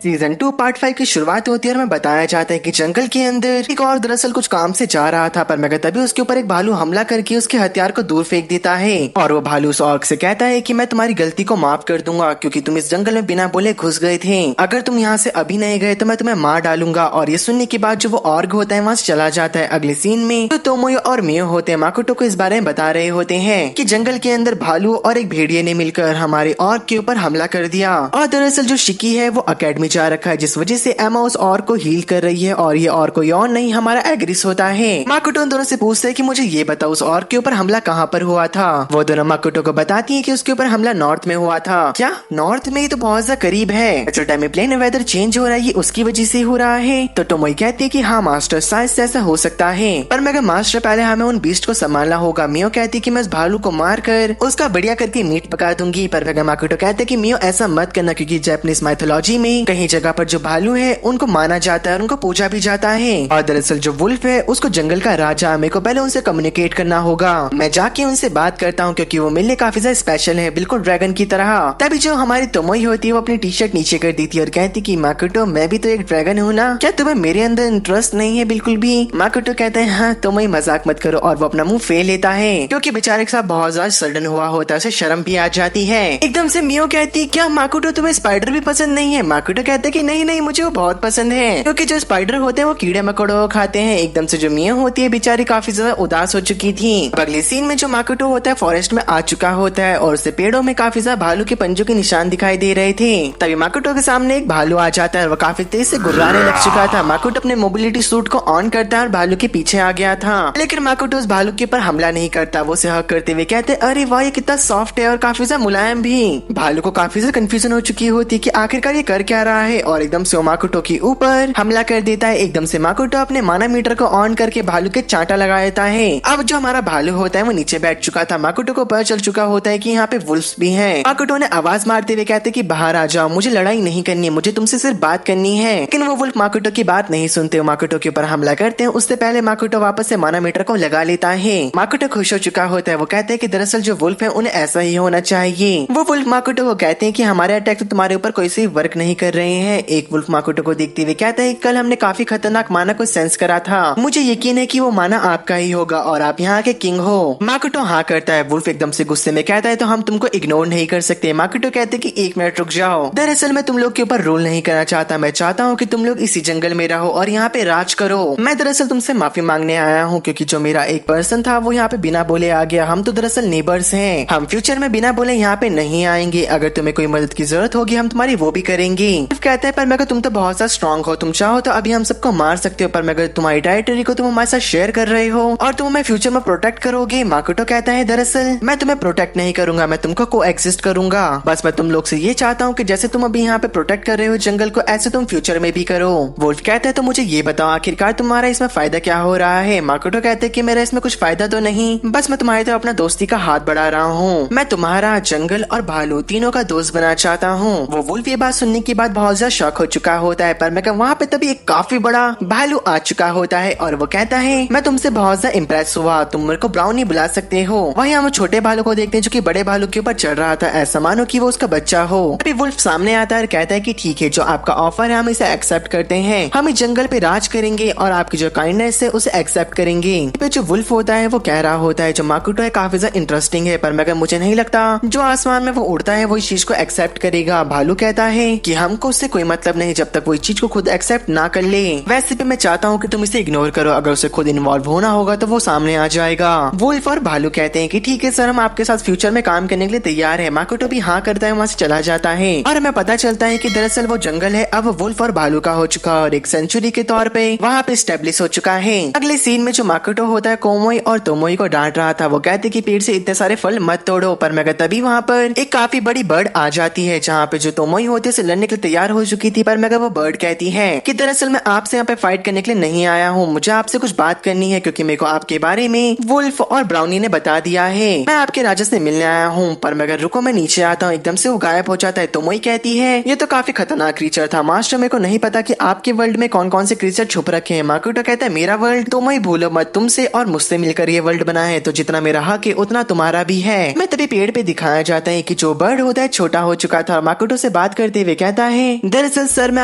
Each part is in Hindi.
सीजन 2 पार्ट 5 की शुरुआत होती है और हमें बताया जाता है कि जंगल के अंदर एक और दरअसल कुछ काम से जा रहा था, पर मगर तभी उसके ऊपर एक भालू हमला करके उसके हथियार को दूर फेंक देता है और वो भालू उस ऑर्क से कहता है कि मैं तुम्हारी गलती को माफ कर दूंगा क्योंकि तुम इस जंगल में बिना बोले घुस गए थे। अगर तुम यहाँ से अभी नहीं गए तो मैं तुम्हें मार डालूंगा। और ये सुनने के बाद जो वो ऑर्क होता है वहाँ से चला जाता है। अगले सीन में जो तोमोयो और मियो होते हैं माकोटो को इस बारे में बता रहे होते हैं कि जंगल के अंदर भालू और एक भेड़िए ने मिलकर हमारे ऑर्क के ऊपर हमला कर दिया और दरअसल जो शिकी है वो अकेडमी जा रखा है, जिस वजह से एमा उस ऑर्क को हील कर रही है और ये ऑर्क कोई और नहीं हमारा एग्रिस होता है। माकोटो उन दोनों से पूछता है कि मुझे ये बताओ उस ऑर्क के ऊपर हमला कहाँ पर हुआ था। वो दोनों माकोटो को बताती है कि उसके ऊपर हमला नॉर्थ में हुआ था। क्या नॉर्थ में? तो बहुत ज्यादा करीब है। एक्चुअल टाइम में प्लेन वेदर चेंज हो रहा है, ये उसकी वजह से हो रहा है। तो टोमोई कहती है कि हाँ मास्टर साइंस ऐसा हो सकता है, पर मगर मास्टर पहले हमें उन बीस्ट को संभालना होगा। मियो कहती है कि मैं उस भालू को मार कर उसका बढ़िया करके मीट पका दूंगी, पर मगर माकोटो कहते हैं कि मियो ऐसा मत करना क्योंकि जापानीज माइथोलॉजी में कहीं जगह पर जो भालू है उनको माना जाता है और उनको पूजा भी जाता है। और दरअसल जो वुल्फ है उसको जंगल का राजा, मेरे को पहले उनसे कम्युनिकेट करना होगा। मैं जाके उनसे बात करता हूँ क्योंकि वो मिलने काफी ज्यादा स्पेशल है, बिल्कुल ड्रैगन की तरह। तभी जो हमारी तोमोई होती है वो अपनी टी शर्ट नीचे कर देती है और कहती कि माकोटो मैं भी तो एक ड्रैगन हूँ ना, क्या तुम्हें मेरे अंदर इंटरेस्ट नहीं है बिल्कुल भी? माकोटो कहते हैं हाँ तोमोई मजाक मत करो और वो अपना मुंह फेर लेता है क्योंकि बेचारे के साथ बहुत ज्यादा सडन हुआ होता है, उसे शर्म भी आ जाती है। एकदम से मियो कहती क्या माकोटो तुम्हें स्पाइडर भी पसंद नहीं है? माकोटो कहते हैं कि नहीं नहीं मुझे वो बहुत पसंद है क्योंकि जो स्पाइडर होते हैं वो कीड़े मकोड़ों को खाते हैं। एकदम से जो मियो होती है बेचारी काफी ज्यादा उदास हो चुकी थी। अगले सीन में जो माकोटो होता है फॉरेस्ट में आ चुका होता है और उसे पेड़ों में काफी ज्यादा भालू के पंजों के निशान दिखाई दे रहे थे। तभी माकोटो के सामने एक भालू आ जाता है और वो काफी तेज से गुर्राने लग चुका था। माकोटो अपने मोबिलिटी सूट को ऑन करता है और भालू के पीछे आ गया था, लेकिन माकोटो उस भालू के ऊपर हमला नहीं करता। वो उसे हक करते हुए कहते अरे वाह ये कितना सॉफ्ट है और काफी ज्यादा मुलायम भी। भालू को काफी ज्यादा कंफ्यूजन हो चुकी होती कि आखिरकार ये कर क्या रहा है और एकदम से माकोटो के ऊपर हमला कर देता है। एकदम से माकोटो अपने माना मीटर को ऑन करके भालू के चांटा लगा देता है। अब जो हमारा भालू होता है वो नीचे बैठ चुका था। माकोटो को पता चल चुका होता है कि यहाँ पे वुल्फ्स भी हैं। माकोटो ने आवाज मारते हुए कहते कि बाहर आ जाओ, मुझे लड़ाई नहीं करनी है, मुझे तुमसे सिर्फ बात करनी है। लेकिन वो वुल्फ माकोटो की बात नहीं सुनते, माकोटो के ऊपर हमला करते हैं। उससे पहले माकोटो वापस से माना मीटर को लगा लेता है। माकोटो खुश हो चुका होता है, वो कहते हैं कि दरअसल जो वुल्फ है उन्हें ऐसा ही होना चाहिए। वो वुल्फ माकोटो को कहते हैं कि हमारे अटैक तो तुम्हारे ऊपर कोई से वर्क नहीं कर रहे हैं। एक वुल्फ माकोटो को देखते हुए कहता है कल हमने काफी खतरनाक माना को सेंस करा था, मुझे यकीन है कि वो माना आपका ही होगा और आप यहाँ के किंग हो। माकोटो हाँ करता है। वुल्फ एकदम से गुस्से में कहता है तो हम तुमको इग्नोर नहीं कर सकते। माकोटो कहते हैं कि एक मिनट रुक जाओ, दरअसल मैं तुम लोग के ऊपर रूल नहीं करना चाहता, मैं चाहता हूँ कि तुम लोग इसी जंगल में रहो और यहाँ पे राज करो। मैं दरअसल तुमसे माफी मांगने आया हूँ क्योंकि जो मेरा एक पर्सन था वो यहाँ पे बिना बोले आ गया। हम तो दरअसल नेबर्स हैं, हम फ्यूचर में बिना बोले यहाँ पे नहीं आएंगे। अगर तुम्हें कोई मदद की जरूरत होगी हम तुम्हारी वो भी करेंगे। कहते हैं पर मगर तुम तो बहुत सा स्ट्रॉन्ग हो, तुम चाहो तो अभी हम सबको मार सकते हो, पर मगर तुम्हारी टेरिटरी को तुम हमारे साथ शेयर कर रहे हो और तुम हमें फ्यूचर में प्रोटेक्ट करोगे। माकोटो कहता है दरअसल मैं तुम्हें प्रोटेक्ट नहीं करूंगा, मैं तुमको को एक्सिस्ट करूंगा। बस मैं तुम लोग से ये चाहता हूँ कि जैसे तुम अभी यहाँ पे प्रोटेक्ट कर रहे हो जंगल को, ऐसे तुम फ्यूचर में भी करो। वुल्फ कहता है तो मुझे ये बताओ आखिरकार तुम्हारा इसमें फायदा क्या हो रहा है? माकोटो कहते हैं कि मेरा इसमें कुछ फायदा तो नहीं, बस मैं तुम्हारी तरफ अपना दोस्ती का हाथ बढ़ा रहा हूँ। मैं तुम्हारा जंगल और भालू तीनों का दोस्त बनना चाहता हूँ। वो वुल्फ ये बात सुनने के बाद बहुत ज्यादा शॉक हो चुका होता है, पर मैं वहाँ पे तभी एक काफी बड़ा भालू आ चुका होता है और वो कहता है मैं तुमसे बहुत ज्यादा इम्प्रेस हुआ, तुम मेरे को ब्राउनी बुला सकते हो। वहीं हम छोटे भालू को देखते हैं जो कि बड़े भालू के ऊपर चढ़ रहा था, ऐसा मानो कि वो उसका बच्चा हो। अभी वुल्फ सामने आता है और कहता है कि ठीक है जो आपका ऑफर है हम इसे एक्सेप्ट करते हैं, हम इस जंगल पे राज करेंगे और आपकी जो काइंडनेस है उसे एक्सेप्ट करेंगे। जो वुल्फ होता है वो कह रहा होता है जो माकोटो है काफी ज्यादा इंटरेस्टिंग है, पर मगर मुझे नहीं लगता जो आसमान में वो उड़ता है वो इस चीज को एक्सेप्ट करेगा। भालू कहता है कि हमको उससे कोई मतलब नहीं जब तक वो इस चीज को खुद एक्सेप्ट ना कर ले। वैसे भी मैं चाहता हूँ कि तुम इसे इग्नोर करो, अगर उसे खुद इन्वॉल्व होना होगा तो वो सामने आ जाएगा। वुल्फ और भालू कहते हैं कि ठीक है सर हम आपके साथ फ्यूचर में काम करने के लिए तैयार है। माकोटो भी हाँ करता है, वहाँ से चला जाता है और हमें पता चलता है कि दरअसल वो जंगल है अब वुल्फ और भालू का हो चुका और एक सेंचुरी के तौर पे वहाँ पे स्टेब्लिश हो चुका है। अगले सीन में जो माकोटो होता है कोमोई और तोमोई को डांट रहा था, वो कहते कि पेड़ से इतने सारे फल मत तोड़ो, पर मगर तभी वहाँ पर एक काफी बड़ी बर्ड आ जाती है जहाँ पे जो तोमोई होते उसे लड़ने के लिए तैयार हो चुकी थी, पर मगर वो बर्ड कहती है कि दरअसल मैं आपसे यहाँ पे फाइट करने के लिए नहीं आया हूँ, मुझे आपसे कुछ बात करनी है क्योंकि मेरे को आपके बारे में वुल्फ और ब्राउनी ने बता दिया है। मैं आपके राजा से मिलने आया हूँ, पर मगर रुको मैं नीचे आता हूँ। एकदम से वो गायब हो जाता है। तोमोई कहती है ये तो काफी खतरनाक क्रीचर था मास्टर, मेरे को नहीं पता कि आपके वर्ल्ड में कौन कौन से क्रीचर छुप रखे हैं। माकोटो कहता है मेरा वर्ल्ड तोमोई भूलो मत, तुमसे और मुझसे मिलकर ये वर्ल्ड बना है, तो जितना मेरा हक है उतना तुम्हारा भी है। मैं तभी पेड़ पे दिखाया जाता है कि जो बर्ड होता है छोटा हो चुका था। माकोटो से बात करते हुए कहता है दरअसल सर मैं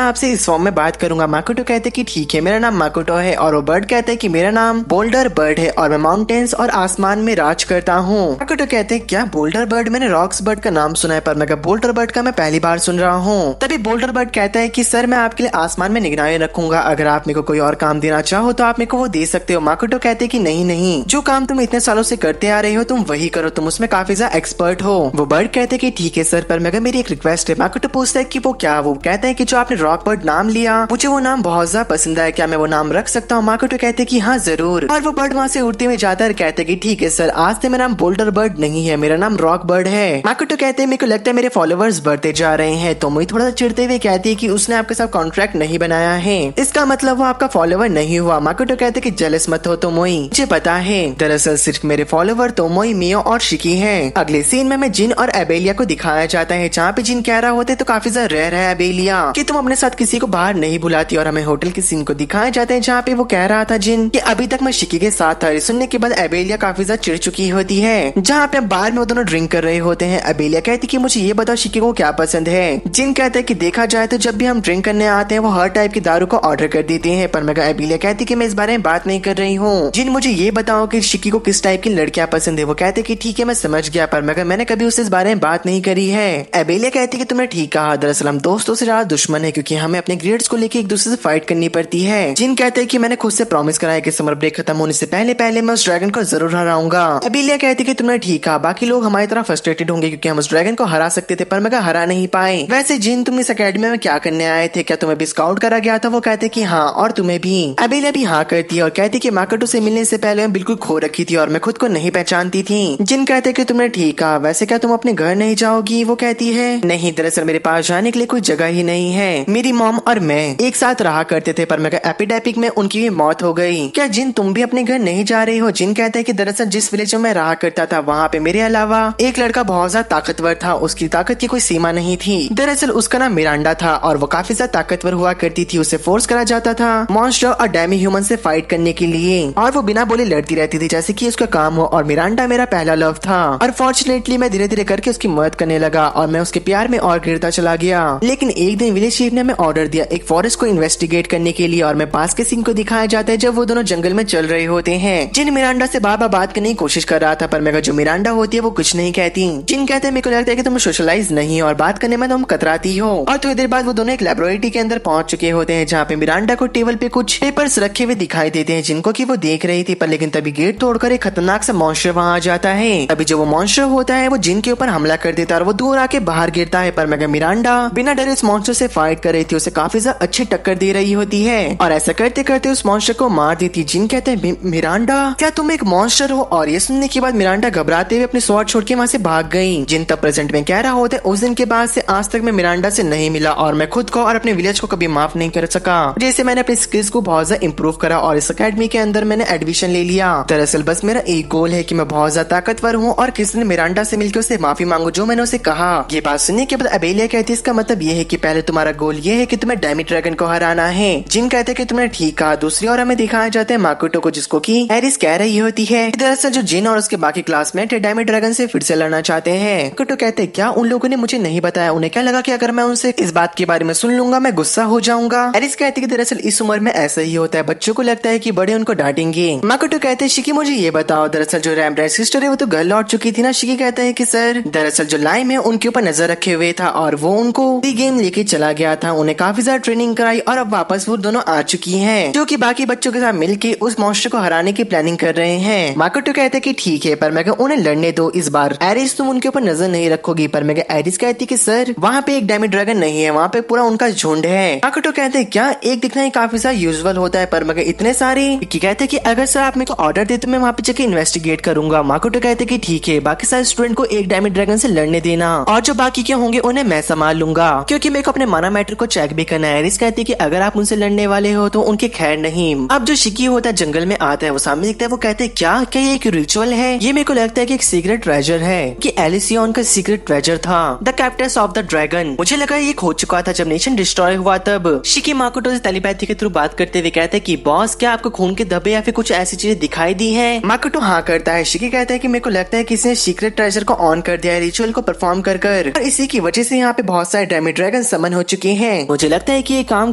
आपसे इस फॉर्म में बात करूंगा। माकोटो कहते कि ठीक है, मेरा नाम माकोटो है। और वो बर्ड कहते हैं कि मेरा नाम बोल्डर बर्ड है और मैं माउंटेन्स और आसमान में राज करता हूँ। माकोटो कहते हैं क्या बोल्डर बर्ड? मैंने रॉक्स बर्ड का नाम सुना है पर मैं बोल्डर बर्ड का मैं पहली बार सुन रहा हूँ। तभी बोल्डर बर्ड कहता है कि सर मैं आपके लिए आसमान में निगरानी रखूंगा, अगर आप मेरे को कोई और काम देना चाहो तो आप मेरे को वो दे सकते हो। माकोटो कहते हैं कि नहीं नहीं, जो काम तुम इतने सालों से करते आ रहे हो तुम वही करो, तुम उसमें काफी ज्यादा एक्सपर्ट हो। वो बर्ड कहते हैं कि ठीक है सर, पर मगर मेरी एक रिक्वेस्ट है। माकोटो पूछता है कि वो क्या? वो कहता है कि जो आपने रॉक बर्ड नाम लिया मुझे वो नाम बहुत ज्यादा पसंद है, क्या मैं वो नाम रख सकता हूँ? माकोटो कहते हैं कि हाँ जरूर। और वो बर्ड वहाँ से उड़ते हुए जाता है, कहते हैं कि ठीक है सर, आज से मेरा नाम बोल्डर बर्ड नहीं है, मेरा नाम रॉक बर्ड है। माकोटो कहते हैं मेरे को लगता है मेरे फॉलोवर्स बढ़ते जा रहे हैं। तो मुझे थोड़ा सा चिढ़ते हुए कहती है कि उसने आपके साथ कॉन्ट्रैक्ट नहीं बनाया है, इसका मतलब वो आपका फॉलोवर नहीं हुआ। माकोटो कहते कि जेलस मत हो तोमोई, मुझे पता है दरअसल सिर्फ मेरे फॉलोवर तोमोई, मियो और शिकी हैं। अगले सीन में जिन और एबेलिया को दिखाया जाता है, जहाँ पे जिन कह रहा होते तो काफी ज्यादा रेयर है एबेलिया कि तुम अपने साथ किसी को बाहर नहीं बुलाती। और हमें होटल के सीन को दिखाया जाता है जहाँ पे वो कह रहा था जिन कि अभी तक मैं शिकी के साथ था। सुनने के बाद एबेलिया काफी ज्यादा चिढ़ चुकी होती है, जहाँ पे बार में वो दोनों ड्रिंक कर रहे होते हैं। एबेलिया कहती कि मुझे ये बताओ शिकी को क्या पसंद है। जिन कहते हैं कि देखा जाए तो जब भी हम ड्रिंक करने आते हैं वो हर टाइप की दारू को ऑर्डर कर देते हैं, पर मगर एबेलिया कहती कि मैं इस बारे में बात नहीं कर रही हूँ। जिन मुझे ये बताओ कि शिकी को किस टाइप की लड़कियां पसंद है। वो कहते कि ठीक है मैं समझ गया, पर मगर मैंने कभी उससे इस बारे में बात नहीं करी है। एबेलिया कहती कि तुमने ठीक कहा, दरअसल हम दोस्तों से ज्यादा दुश्मन है क्योंकि हमें अपने ग्रेड्स को लेकर एक दूसरे से फाइट करनी पड़ती है। जिन कहते हैं कि मैंने खुद से प्रॉमिस करा है कि समर ब्रेक खत्म होने से पहले पहले मैं उस ड्रैगन को जरूर हराऊंगा। एबेलिया कहती कि तुमने ठीक कहा, बाकी लोग हमारी तरह फ्रस्ट्रेटेड होंगे क्योंकि हम उस ड्रैगन को हरा सकते थे पर मगर हरा नहीं पाए। वैसे जिन तुम इस अकेडमी में क्या करने आए थे, क्या तुम्हें भी स्काउट करा गया था? वो कहते कि हाँ, और तुम्हें भी? एबेलिया भी हाँ करती है और कहती कि माकोटो से मिलने से पहले मैं बिल्कुल खो रखी थी और मैं खुद को नहीं पहचानती थी। जिन कहते कि तुमने ठीक कहा, वैसे क्या तुम अपने घर नहीं जाओगी? वो कहती है नहीं, दरअसल मेरे पास जाने के लिए कोई जगह ही नहीं है। मेरी मॉम और मैं एक साथ रहा करते थे पर मगर एपिडेमिक में उनकी भी मौत हो गई। क्या जिन तुम भी अपने घर नहीं जा रही हो? जिन कहते हैं कि दरअसल जिस विलेज में मैं रहा करता था वहाँ पे मेरे अलावा एक लड़का बहुत ज्यादा ताकतवर था, उसकी ताकत की कोई सीमा नहीं थी। दरअसल उसका नाम मिरांडा था और वो काफी ज्यादा ताकतवर हुआ करती थी, उसे फोर्स करा जाता था मॉन्स्टर और डेमी ह्यूमन से फाइट करने के लिए और वो बिना बोले लड़ती रहती थी जैसे कि उसका काम हो। और मिरांडा मेरा पहला लव था और फॉर्चुनेटली मैं धीरे धीरे करके उसकी मदद करने लगा और मैं उसके प्यार में और गिरता चला गया। लेकिन एक दिन विलेज चीफ ने हमें ऑर्डर दिया एक फॉरेस्ट को इन्वेस्टिगेट करने के लिए और मैं पास के सीन को दिखाया जाता है जब वो दोनों जंगल में चल रहे होते हैं। जिन मिरांडा से बार बार बात करने की कोशिश कर रहा था पर मेरा जो मिरांडा होती है वो कुछ नहीं कहती। जिन कहते हैं मेरे को लगता है कि तुम सोशलाइज नहीं और बात करने में तुम कतराती हो। और थोड़ी देर बाद वो दोनों एक लेबोरेटरी के अंदर पहुंच चुके होते हैं जहाँ पे मिरांडा को टेबल पे कुछ पेपर्स रखे हुए दिखाई देते हैं जिनको कि वो देख रही थी। पर लेकिन तभी गेट तोड़कर एक खतरनाक सा मॉन्स्टर वहाँ आ जाता है। अभी जो वो मॉन्स्टर होता है वो जिन के ऊपर हमला कर देता है और वो दूर आके बाहर गिरता है। पर मगर मिरांडा बिना डरे उस मॉन्स्टर से फाइट कर रही थी, उसे काफी ज्यादा अच्छी टक्कर दे रही होती है और ऐसा करते करते उस मॉन्स्टर को मार देती। जिन कहते हैं मिरांडा क्या तुम एक मॉन्स्टर हो? और ये सुनने के बाद मिरांडा घबराते हुए अपनी स्वॉर्ड छोड़ के वहाँ से भाग गई। जिन तब प्रेजेंट में कह रहा होता है उस दिन के बाद से आज तक मैं मिरांडा से नहीं मिला और मैं खुद को और अपने विलेज को कभी माफ नहीं कर सका। जैसे मैंने अपने स्किल्स को बहुत ज्यादा इंप्रूव करा और इस अकेडमी के अंदर मैंने एडमिशन ले लिया। दरअसल बस मेरा एक गोल है कि मैं बहुत ज्यादा ताकतवर हूँ और किसी ने मिरांडा से मिलकर उसे माफी मांगू जो मैंने उसे कहा। ये बात सुनने के बाद एबेलिया कहती है इसका मतलब ये है कि पहले तुम्हारा गोल ये है कि तुम्हें डायमी ड्रैगन को हराना है। जिन कहते हैं कि तुमने ठीक कहा। दूसरी ओर हमें दिखाया जाता है माकोटो को जिसको कि एरिस कह रही होती है। दरअसल जो जिन और उसके बाकी क्लासमेट डायमी ड्रैगन से फिर से लड़ना चाहते हैं। माकोटो कहते हैं क्या उन लोगों ने मुझे नहीं बताया? उन्हें क्या लगा कि अगर मैं उनसे इस बात के बारे में सुन लूंगा मैं गुस्सा हो जाऊंगा? एरिस कहती है कि दरअसल इस उम्र में ऐसा ही होता है, बच्चों को लगता है कि बड़े उनको डांटेंगे। माकोटो कहते हैं शिकी मुझे ये बताओ दरअसल जो रैमब्राइट सिस्टर है वो तो घर लौट चुकी थी ना? शिकी कहता है कि सर दरअसल जो लाइम है उनके ऊपर नजर रखे हुए था और वो उनको गेम लेके चला गया था, उन्हें काफी ज्यादा ट्रेनिंग कराई और अब वापस वो दोनों आ चुकी हैं जो कि बाकी बच्चों के साथ मिलके उस मॉन्स्टर को हराने की प्लानिंग कर रहे हैं। माकोटो कहते हैं कि ठीक है पर मैं उन्हें लड़ने दो इस बार। एरिस तुम उनके ऊपर नजर नहीं रखोगी? पर मैं एरिस कहती कि सर वहाँ पे एक डायमी ड्रैगन नहीं है, वहाँ पे पूरा उनका झुंड है। माकोटो कहते हैं क्या एक दिखना ही काफी ज्यादा यूजुअल होता है पर मगर इतने सारे? कहते हैं कि अगर सर आप मेरे को ऑर्डर दे तो मैं वहाँ पे जाके इन्वेस्टिगेट करूंगा। माकोटो कहते हैं कि ठीक है, बाकी सारे स्टूडेंट को एक डायमी ड्रैगन से लड़ने देना और जो बाकी के होंगे उन्हें मैं संभाल लूंगा क्योंकि मेरे को अपने माना मैटर को चेक भी करना है। एरिस कहती है कि अगर आप उनसे लड़ने वाले हो तो उनके खैर नहीं। अब जो शिकी होता है जंगल में आता है, वो सामने दिखता है, वो कहते हैं क्या ये एक रिचुअल है? ये मेरे को लगता है कि एक सीक्रेट ट्रेजर है कि एलिसियन का सीक्रेट ट्रेजर था, the captain of the dragon. मुझे लगा ये खो चुका था जब नेशन डिस्ट्रॉय हुआ तब। शिकी माकोटो से टेलीपैथी के थ्रू बात करते हुए कहते हैं कि बॉस क्या आपको खून के धब्बे या फिर कुछ ऐसी चीजें दिखाई दी है? माकोटो हाँ करता है। शिकी कहता है कि मेरे को लगता है किसी ने सीक्रेट ट्रेजर को ऑन कर दिया है रिचुअल को परफॉर्म कर और इसी की वजह से यहाँ पे बहुत सारे डायमी ड्रैगन ड्रैगन समन हो चुके हैं। मुझे लगता है कि ये काम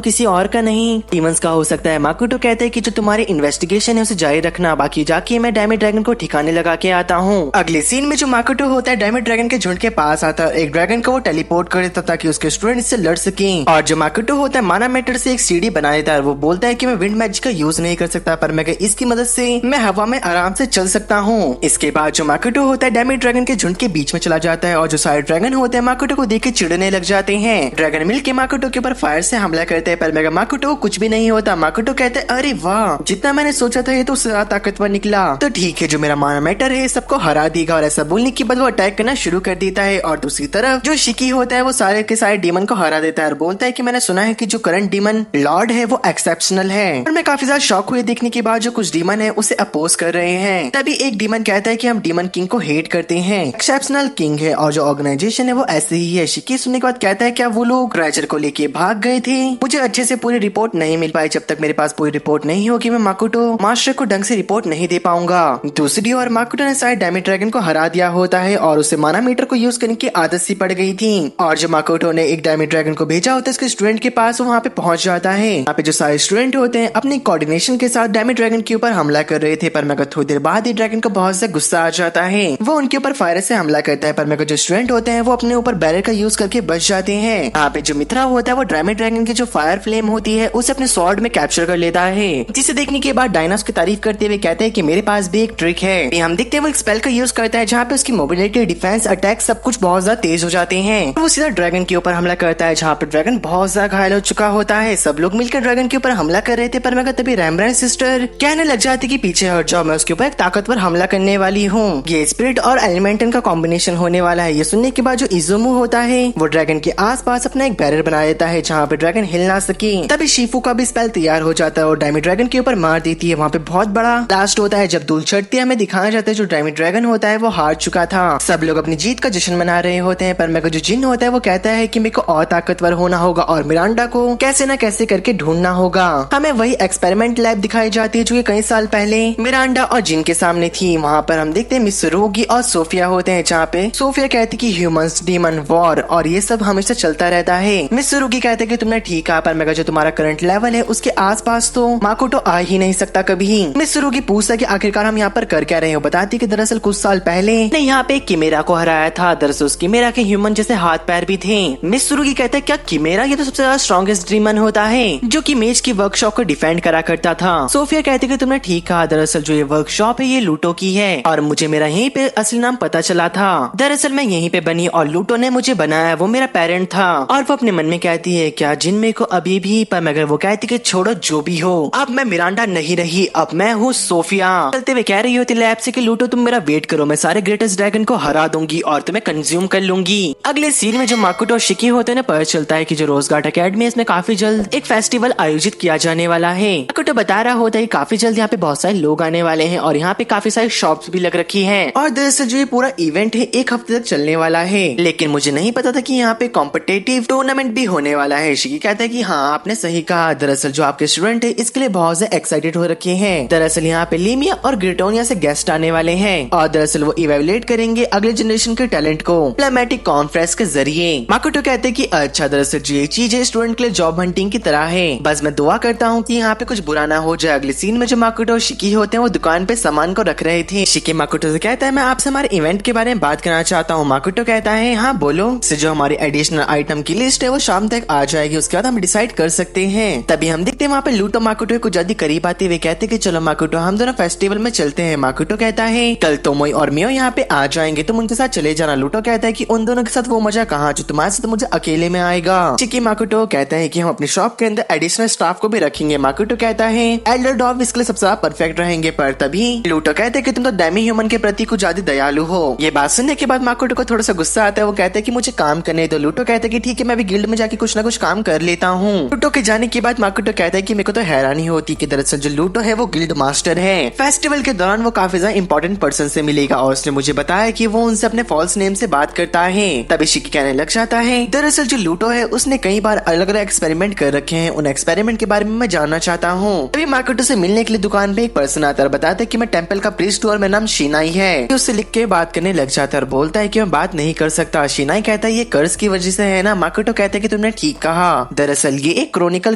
किसी और का नहीं डीमंस का हो सकता है। माकोटो कहता है कि जो तुम्हारी इन्वेस्टिगेशन है उसे जारी रखना, बाकी जाके मैं डायमंड ड्रैगन को ठिकाने लगा के आता हूँ। अगले सीन में जो माकोटो होता है डायमंड ड्रैगन के झुंड के पास आता है, एक ड्रैगन को वो टेलीपोर्ट कर देता ताकि उसके स्टूडेंट इससे लड़ सके। और जो माकोटो होता है माना मेटर से एक सीढ़ी बना देता है। वो बोलता है कि मैं विंड मैजिक का यूज नहीं कर सकता, पर मैं इसकी मदद से मैं हवा में आराम से चल सकता हूँ। इसके बाद जो माकोटो होता है डायमंड ड्रैगन के झुंड के बीच में चला जाता है और जो सारे ड्रैगन होते हैं माकोटो को देख के चिढ़ने लग जाते हैं। ड्रैगन मिल के माकोटो के ऊपर फायर से हमला करते हैं, पर मेगा माकोटो कुछ भी नहीं होता। माकोटो कहते हैं अरे वाह, जितना मैंने सोचा था ये तो ज्यादा ताकतवर निकला, तो ठीक है जो मेरा माना मैटर है सबको हरा देगा। और ऐसा बोलने के बाद वो अटैक करना शुरू कर देता है। और दूसरी तरफ जो शिकी होता है वो सारे के सारे डीमन को हरा देता है और बोलता है कि मैंने सुना है कि जो करंट डीमन लॉर्ड है वो एक्सेप्शनल है। और मैं काफी ज्यादा शॉक हुए देखने के बाद जो कुछ डीमन है उसे अपोज कर रहे हैं। तभी एक डीमन कहता है कि हम डीमन किंग को हेट करते हैं, एक्सेप्शनल किंग है और जो ऑर्गेनाइजेशन है वो ऐसे ही है। शिकी सुनने के बाद कहता है क्या वो लोग राइजर को लेके भाग गए थे? मुझे अच्छे से पूरी रिपोर्ट नहीं मिल पाई। जब तक मेरे पास पूरी रिपोर्ट नहीं होगी मैं माकोटो मास्टर को ढंग से रिपोर्ट नहीं दे पाऊंगा। दूसरी ओर माकोटो ने सारे डायमंड ड्रैगन को हरा दिया होता है और उसे माना मीटर को यूज करने की आदत सी पड़ गई थी। और जो माकोटो ने एक डायमंड ड्रैगन को भेजा होता है उसके स्टूडेंट के पास, वो वहाँ पे पहुंच जाता है। यहाँ पे जो सारे स्टूडेंट होते हैं अपनी कोऑर्डिनेशन के साथ डायमंड ड्रैगन के ऊपर हमला कर रहे थे, पर मगर थोड़ी देर बाद ही ड्रैगन को बहुत से गुस्सा आ जाता है। वो उनके ऊपर फायर से हमला करता है, पर मगर जो स्टूडेंट होते हैं वो अपने ऊपर बैरियर का यूज करके बच जाते हैं। यहाँ पे जो मित्रा होता है वो डायमंड ड्रैगन की जो फायर फ्लेम होती है उसे अपने स्वॉर्ड में कैप्चर कर लेता है, जिसे देखने के बाद डायनास की तारीफ करते हुए कहते हैं कि मेरे पास भी एक ट्रिक है। हम देखते हैं वो एक स्पेल का यूज करता है जहाँ पे उसकी मोबिलिटी, डिफेंस, अटैक सब कुछ बहुत ज्यादा तेज हो जाते हैं। वो सीधा ड्रैगन के ऊपर हमला करता है जहाँ पे ड्रैगन बहुत ज्यादा घायल हो चुका होता है। सब लोग मिलकर ड्रैगन के ऊपर हमला कर रहे थे, पर मगर तभी रैम्ब्रांड सिस्टर कहने लग जाती कि पीछे हट जाओ, मैं उसके ऊपर एक ताकतवर हमला करने वाली हूँ। ये स्पिरिट और एलिमेंटन का कॉम्बिनेशन होने वाला है। ये सुनने के बाद जो इजुमु होता है वो ड्रैगन के आसपास अपना एक बैरियर बना देता है जहाँ पे ड्रैगन हिल ना सके। तभी शिफू का भी स्पेल तैयार हो जाता है और डायमंड ड्रैगन के ऊपर मार देती है। वहाँ पे बहुत बड़ा ब्लास्ट होता है। जब धूल चढ़ती है हमें दिखाया जाता है जो डायमंड ड्रैगन होता है वो हार चुका था। सब लोग अपनी जीत का जश्न मना रहे होते हैं, पर मेरे जो जिन होता है वो कहता है कि मेरे को और ताकतवर होना होगा और मिरांडा को कैसे न कैसे करके ढूंढना होगा। हमें वही एक्सपेरिमेंट लैब दिखाई जाती है जो कई साल पहले मिरांडा और जिन के सामने थी। वहाँ पर हम देखते हैं मिस रोगी और सोफिया होते हैं, जहाँ पे सोफिया कहती कि ह्यूमंस, डीमन, वॉर और ये सब हमेशा चलता रहता है। मिस रोगी कहते हैं कि तुमने ठीक कहा, पर मगर जो तुम्हारा करंट लेवल है उसके आसपास तो माकोटो आ ही नहीं सकता कभी। मिस रोगी पूछता कि आखिरकार हम यहाँ पर कर क्या रहे हो? बताती कि दरअसल कुछ साल पहले ने यहाँ पे किमेरा को हराया था। दरअसल उस किमेरा के ह्यूमन जैसे हाथ पैर भी थे। मिस रोगी कहते हैं क्या किमेरा? ये तो सबसे ज्यादा स्ट्रॉन्गेस्ट डीमन होता है जो कि मेज की वर्कशॉप को डिफेंड करा करता था। सोफिया कहती कि तुमने ठीक कहा, दरअसल जो ये वर्कशॉप है ये लूटो की है और मुझे मेरा यहीं पे असली नाम पता चला था। दरअसल मैं यहीं पे बनी और लूटो ने मुझे बनाया, वो मेरा पेरेंट था। और वो अपने मन में कहती है क्या जिन में को अभी भी, पर मगर वो कहती कि छोड़ो जो भी हो, अब मैं मिरांडा नहीं रही, अब मैं हूँ सोफिया। चलते हुए कह रही होती लैब से कि लूटो तुम मेरा वेट करो, मैं सारे ग्रेटेस्ट ड्रैगन को हरा दूंगी और तुम्हें कंज्यूम कर लूंगी। अगले सीन में जो माकोटो और शिकी होते हैं पता चलता है कि जो रोज गार्ड अकेडमी है इसमें काफी जल्द एक फेस्टिवल आयोजित किया जाने वाला है। माकोटो बता रहा होता है काफी जल्द यहाँ पे बहुत सारे लोग आने वाले हैं और यहाँ पे काफी सारी शॉप्स भी लग रखी हैं। और दरअसल जो ये पूरा इवेंट है एक हफ्ते तक चलने वाला है, लेकिन मुझे नहीं पता था कि यहाँ पे कॉम्पिटेटिव टूर्नामेंट भी होने वाला है। शिकी कहता है कि हाँ आपने सही कहा, दरअसल जो आपके स्टूडेंट है इसके लिए बहुत ज्यादा एक्साइटेड हो रखे हैं। दरअसल यहाँ पे लीमिया और ग्रेटोनिया से गेस्ट आने वाले हैं और दरअसल वो इवेल्युएट करेंगे अगले जनरेशन के टैलेंट को डिप्लोमेटिक कॉन्फ्रेंस के जरिए। माकोटो कहते हैं कि अच्छा, दरअसल जो ये चीज है स्टूडेंट के लिए जॉब हंटिंग की तरह है, बस मैं दुआ करता हूँ कि यहाँ पे कुछ बुरा ना हो जाए। अगले सीन में जो माकोटो और शिकी होते हैं वो दुकान पे सामान को रख रहे थे। शिकी माकोटो से कहता है मैं आपसे हमारे इवेंट के बारे में बात करना चाहता हूँ। माकोटो कहता है हाँ बोलो। से जो हमारी एडिशनल आइटम की लिस्ट है वो शाम तक आ जाएगी, उसके बाद हम डिसाइड कर सकते हैं। तभी हम देखते हैं वहाँ पे लूटो माकोटो को जल्दी करीब आते हुए कहते कि चलो माकोटो हम दोनों फेस्टिवल में चलते हैं। माकोटो कहता है कल तोमोई और मियो यहाँ पे आ जाएंगे, तुम उनके साथ चले जाना। लूटो कहता है कि उन दोनों के साथ वो मजा कहाँ जो तुम्हारे साथ मुझे अकेले में आएगा। शिकी माकोटो कहता है कि हम अपनी शॉप के अंदर एडिशनल स्टाफ को भी रखेंगे। माकोटो कहता है एल्डर डॉग इसके लिए सबसे ज्यादा परफेक्ट रहेंगे, पर तभी लूटो कहते हैं कि तुम तो डेमी ह्यूमन के प्रति कुछ ज्यादा दयालु हो। ये बात सुनने के बाद माकोटो को थोड़ा सा गुस्सा आता है। वो कहते हैं कि मुझे काम करने दो। लूटो कहते हैं कि ठीक है मैं भी गिल्ड में जाके कुछ ना कुछ काम कर लेता हूँ। लूटो के जाने के बाद माकोटो कहता है कि मेरे को तो हैरानी होती कि दरअसल जो लूटो है वो गिल्ड मास्टर है। फेस्टिवल के दौरान वो काफी ज्यादा इंपॉर्टेंट पर्सन से मिलेगा और उसने मुझे बताया कि वो उनसे अपने फॉल्स नेम से बात करता है। तभी शिकी कहने लग जाता है दरअसल जो लूटो है उसने कई बार अलग अलग एक्सपेरिमेंट कर रखे हैं, उन एक्सपेरिमेंट के बारे में मैं जानना चाहता हूँ। तभी माकोटो से मिलने के लिए दुकान पे एक पर्सन आता है, बताता है कि मैं टेंपल का प्रीस्ट हूँ और मेरा नाम शिनाई है। उससे लिख के बात करने लग जाता है और बोलता है कि मैं बात नहीं कर सकता। शिनाई कहता है ये कर्ज की वजह से है ना, माकोटो कहते हैं कि तुमने ठीक कहा, दरअसल ये एक क्रोनिकल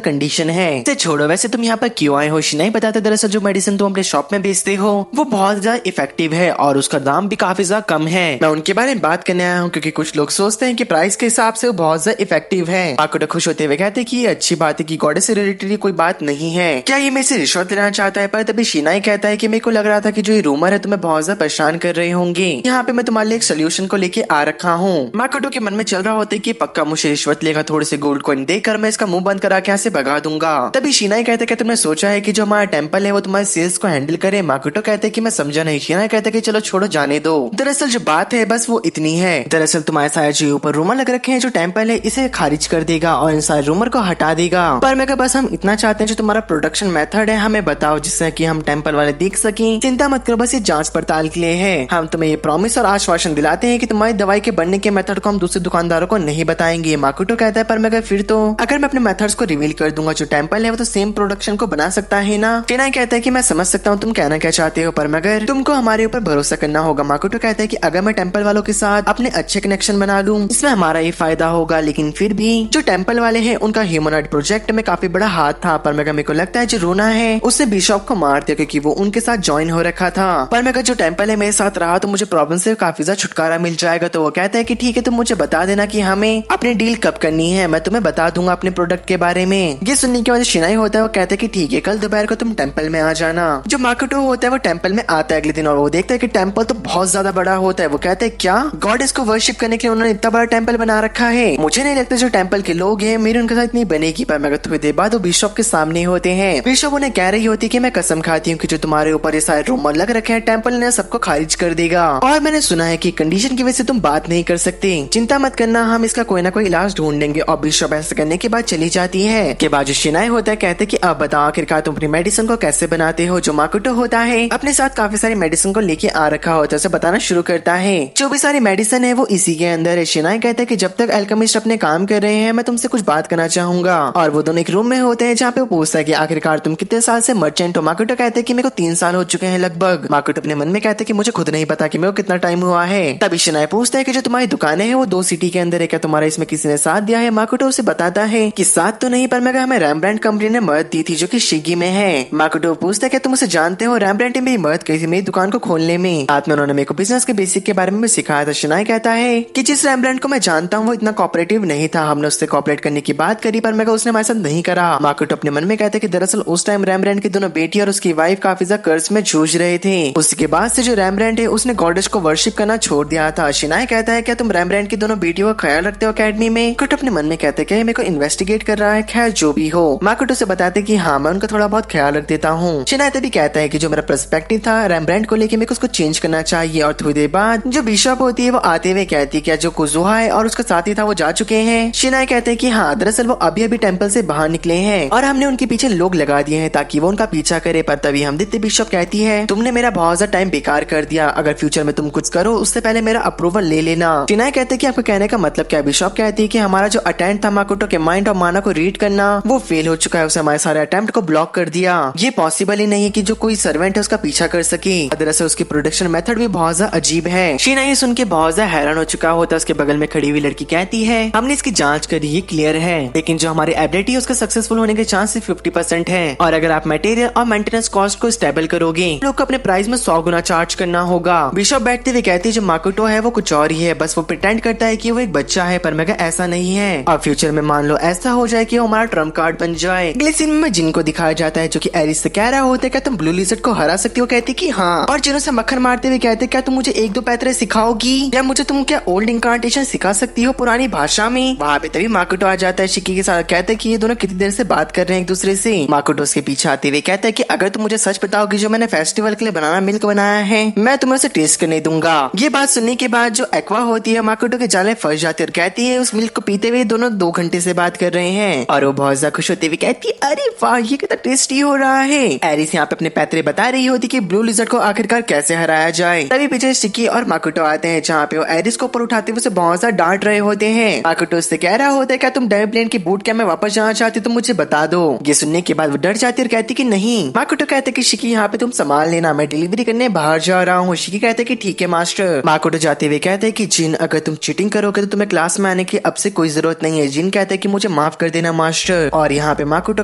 कंडीशन है। इसे छोड़ो, वैसे तुम यहाँ पर क्यों आए हो? शिनाई बताते दरअसल जो मेडिसिन तुम अपने शॉप में बेचते हो वो बहुत ज्यादा इफेक्टिव है और उसका दाम भी काफी ज्यादा कम है। मैं उनके बारे में बात करने आया हूँ क्योंकि कुछ लोग सोचते हैं कि प्राइस के हिसाब से वो बहुत ज्यादा इफेक्टिव है। माकोटो खुश होते हुए कहते हैं कि ये अच्छी बात है कि गॉडेस से रिलेटेड कोई बात नहीं है, क्या ये मेरे से रिश्वत लेना चाहता है? पर तभी शिनाई कहता है कि मेरे को लग रहा था कि जो ये रूमर है तुम्हें बहुत ज्यादा परेशान कर रहे होंगे, यहाँ पे मैं तुम्हारे लिए एक सोल्यूशन को लेके आ रखा हूँ। माकोटो के मन में चल रहा होता है कि पक्का मुझे रिश्वत लेगा, थोड़े से गोल्ड कॉइन देकर मैं इसका मुंह बंद करा के यहाँ से भगा दूंगा। तभी शिनाई कहते हैं कि तुमने सोचा है कि जो हमारा टेंपल है वो तुम्हारे सेल्स को हैंडल करे? माकोटो कहते हैं कि मैं समझा नहीं। शिनाई कहते हैं कि चलो छोड़ो, जाने दो। दरअसल जो बात है बस वो इतनी है। दरअसल तुम्हारे सारे जो ऊपर रूमर लग रखे हैं जो टेंपल है इसे खारिज कर देगा और इन सारे रूमर को हटा देगा। पर मैं बस हम इतना चाहते हैं जो तुम्हारा प्रोडक्शन मेथड है हमें बताओ जिससे कि हम टेंपल वाले देख सकें। चिंता मत करो, बस ये जांच पड़ताल के लिए है। हम तुम्हें ये प्रॉमिस और आश्वासन दिलाते हैं कि तुम्हारी दवाई के बनने के मेथड को हम दूसरे दुकानदारों को नहीं बताएंगे। माकोटो कहता है पर मैं फिर तो अगर मैं अपने मेथड्स को रिवील कर दूंगा जो टेंपल है वो तो सेम प्रोडक्शन को बना सकता है ना। शिनाई कहता है कि मैं समझ सकता हूँ तुम कहना क्या चाहते हो, पर मगर तुमको हमारे ऊपर भरोसा करना होगा। माकोटो कहता है कि अगर मैं टेंपल वालों के साथ अपने अच्छे कनेक्शन बना लूं इसमें हमारा ही फायदा होगा, लेकिन फिर भी जो टेंपल वाले हैं उनका ह्यूमनॉइड प्रोजेक्ट में काफी बड़ा हाथ था। पर मेरे को लगता है जो रोना है उसने बिशॉप को मार दिया क्योंकि वो उनके साथ ज्वाइन हो रखा था। पर मैं जो टेंपल है मेरे साथ रहा तो मुझे प्रॉब्लम से काफी ज्यादा छुटकारा मिल जाएगा। तो वो कहता है कि ठीक है, तुम मुझे बता देना कि हमें अपनी डील कब करनी है, मैं तुम्हें बता दूंगा अपने प्रोडक्ट के बारे में। ये सुनने के बाद शिनाई होता है वो कहता है कि ठीक है, कल दोपहर को तुम टेंपल में आ जाना। जो माकोटो होता है वो टेंपल में आता है अगले दिन और वो देखता है कि टेंपल तो बहुत ज्यादा बड़ा होता है। वो कहता है क्या गॉडेस को वर्शिप करने के लिए उन्होंने इतना बड़ा टेंपल बना रखा है? मुझे नहीं लगता जो टेंपल के लोग हैं मेरी उनके साथ इतनी बनेगी। पर मगर थोड़ी देर बाद वो बिशॉप के सामने होते हैं। बिशॉप उन्हें कह रही होती है कि मैं कसम खाती हूँ कि जो तुम्हारे ऊपर ये सारे रूमर लग रखे हैं टेंपल ने सबको खारिज कर देगा और मैंने सुना है कि कंडीशन की वजह से तुम बात नहीं कर सकते। चिंता मत करना, हम इसका कोई ना कोई इलाज ढूंढ लेंगे। और बिशॉप ऐसा करने के बाद चली जाती है। के बाद जो शिनाई होता है कहते कि अब बताओ आखिरकार तुम अपनी मेडिसिन को कैसे बनाते हो? जो माकोटो होता है अपने साथ काफी सारी मेडिसिन को लेके आ रखा होता है, उसे बताना शुरू करता है। जो भी सारी मेडिसिन है वो इसी के अंदर है। शिनाई कहता है कि जब तक अल्केमिस्ट अपने काम कर रहे हैं मैं तुमसे कुछ बात करना चाहूंगा। और वो दोनों एक रूम में होते हैं जहाँ पे वो पूछता है कि आखिरकार तुम कितने साल से मर्चेंट हो? माकोटो कहते हैं कि मेरे को 3 साल हो चुके हैं लगभग। माकोटो अपने मन में कहते हैं कि मुझे खुद नहीं पता कि मेरे को कितना टाइम हुआ है। तभी शिनाई पूछता है कि जो तुम्हारी दुकानें हैं वो 2 सिटी के अंदर है, क्या तुम्हारा इसमें किसी ने साथ दिया है? माकोटो उसे बताता है कि साथ तो नहीं, पर मैं हमें रैम्ब्रांड कंपनी ने मदद दी थी जो कि शिगी में है। माकोटो पूछता है कि तुम उसे जानते हो? रैम्ब्रांड ने मेरी मदद की थी मेरी दुकान को खोलने में, साथ में उन्होंने मेरे को बिजनेस के बेसिक के बारे में सिखाया था। शिनाई कहता है कि जिस रैम्ब्रांड को मैं जानता हूँ वो इतना कोऑपरेटिव नहीं था, हमने उससे कोऑपरेट करने की बात करी पर उसने हमारे साथ नहीं करा। माकोटो अपने मन में कहता है कि दरअसल उस टाइम रैम्ब्रांड की दोनों बेटी और उसकी वाइफ काफी ज्यादा कर्ज में जूझ रहे थे। उसके बाद से जो रैम्ब्रांड है उसने गॉडेस को वर्शिप करना छोड़ दिया था। शिनाई कहता है क्या तुम रैम्ब्रांड की दोनों बेटियों का ख्याल रखते हो अकेडमी में? माकोटो अपने मन में कहते हैं मेरे को इन्वेस्टिगेट कर रहा है, खैर जो भी हो। माकोटो से बताते कि हाँ मैं उनका थोड़ा बहुत ख्याल रख देता हूँ। शिनाई तभी कहता है कि जो मेरा पर्सपेक्टिव था रैम्ब्रांड को लेके मेरे को उसको चेंज करना चाहिए। और थोड़ी देर बाद जो बिशॉप होती है वो आते हुए कहती है क्या जो कुजुहा है और उसका साथी था वो जा चुके हैं? शिनाई कहते हैं कि हाँ दरअसल वो अभी अभी टेंपल से बाहर निकले हैं और हमने उनके पीछे लोग लगा दिए हैं ताकि वो उनका पीछा करे। पर तभी हम दित्य बिशॉप कहती है तुमने मेरा बहुत ज्यादा टाइम बेकार कर दिया, अगर फ्यूचर में तुम कुछ करो उससे पहले मेरा अप्रूवल ले लेना। शिनाई कहते हैं कि आपको कहने का मतलब क्या? बिशॉप कहती है कि हमारा जो अटेम्प्ट था माकोटो के माइंड और माना को रीड करना वो फेल हो चुका है, उसे हमारे सारे अटेम्प्ट को ब्लॉक कर दिया। ये पॉसिबल ही नहीं है कि जो कोई सर्वेंट है उसका पीछा कर सके। दरअसल उसकी प्रोडक्शन मेथड भी बहुत ज्यादा अजीब है। शिनाई सुन के बहुत ज्यादा हैरान हो चुका होता है। उसके बगल में खड़ी हुई लड़की कहती है हमने इसकी जांच करी, ये क्लियर है, लेकिन जो हमारी एबिलिटी है उसका सक्सेसफुल होने के चांस सिर्फ 50% है और अगर आप मटेरियल और मेंटेनेंस कॉस्ट को स्टेबल करोगे लोग को अपने प्राइस में 100 गुना चार्ज करना होगा। बिशॉप बैठते हुए कहती है जो माकोटो है वो कुछ और ही है, बस वो प्रिटेंड करता है कि वो एक बच्चा है, पर मैं ऐसा नहीं है। और फ्यूचर में मान लो ऐसा हो जाए कि वो हमारा ट्रम्प कार्ड बन जाए। अगले सीन में जिन को दिखाया जाता है जो कि एरिस से कह रहा होता है क्या तुम ब्लू लिजर्ड को हरा सकती हो? कहती कि हाँ। और जिनों से मक्खन मारते हुए कहते क्या तुम मुझे 1-2 पैतरे सिखाओगी या मुझे तुम क्या ओल्ड इंकार्टेशन सिखा सकती हो पुरानी भाषा में? वहाँ पे तभी माकोटो आ जाता है शिकी के साथ, कहते हैं कि ये दोनों कितनी देर से बात कर रहे हैं एक दूसरे से। माकोटो उसके पीछे आते हुए कहता है कि अगर तुम मुझे सच बताओगी जो मैंने फेस्टिवल के लिए बनाना मिल्क बनाया है मैं तुम्हें उसे टेस्ट करने दूंगा। ये बात सुनने के बाद जो एक्वा होती है माकोटो के जाले फंस जाती है और कहती है उस मिल्क को पीते हुए दोनों 2 घंटे से बात कर रहे हैं और वो बहुत ज्यादा खुश होते हुए कहती है अरे वाह ये कितना टेस्टी हो रहा है। एरिस यहाँ पे अपने पैतरे बता रही होती कि ब्लू लिजर्ड को आखिरकार कैसे हराया जाए। तभी पीछे शिकी और माकोटो आते हैं जहाँ पे वो एरिस को ऊपर उठाते हुए उसे बहुत ज्यादा डांट रहे होते हैं। माकोटो उससे कह रहा होता है क्या तुम डेविप्लेन की बूट कैंप में वापस जाना चाहती हो तो मुझे बता दो। ये सुनने के बाद वो डर जाती है और कहती कि नहीं। माकोटो कहते कि शिकी यहाँ पे तुम संभाल लेना, मैं डिलीवरी करने बाहर जा रहा हूँ। शिकी कहते कि ठीक है मास्टर। माकोटो जाते हुए कहते कि जिन अगर तुम चीटिंग करोगे तो तुम्हें क्लास में आने आने की अब से कोई जरूरत नहीं है। जिन कहता है कि मुझे माफ कर देना मास्टर। और यहाँ पे माकोटो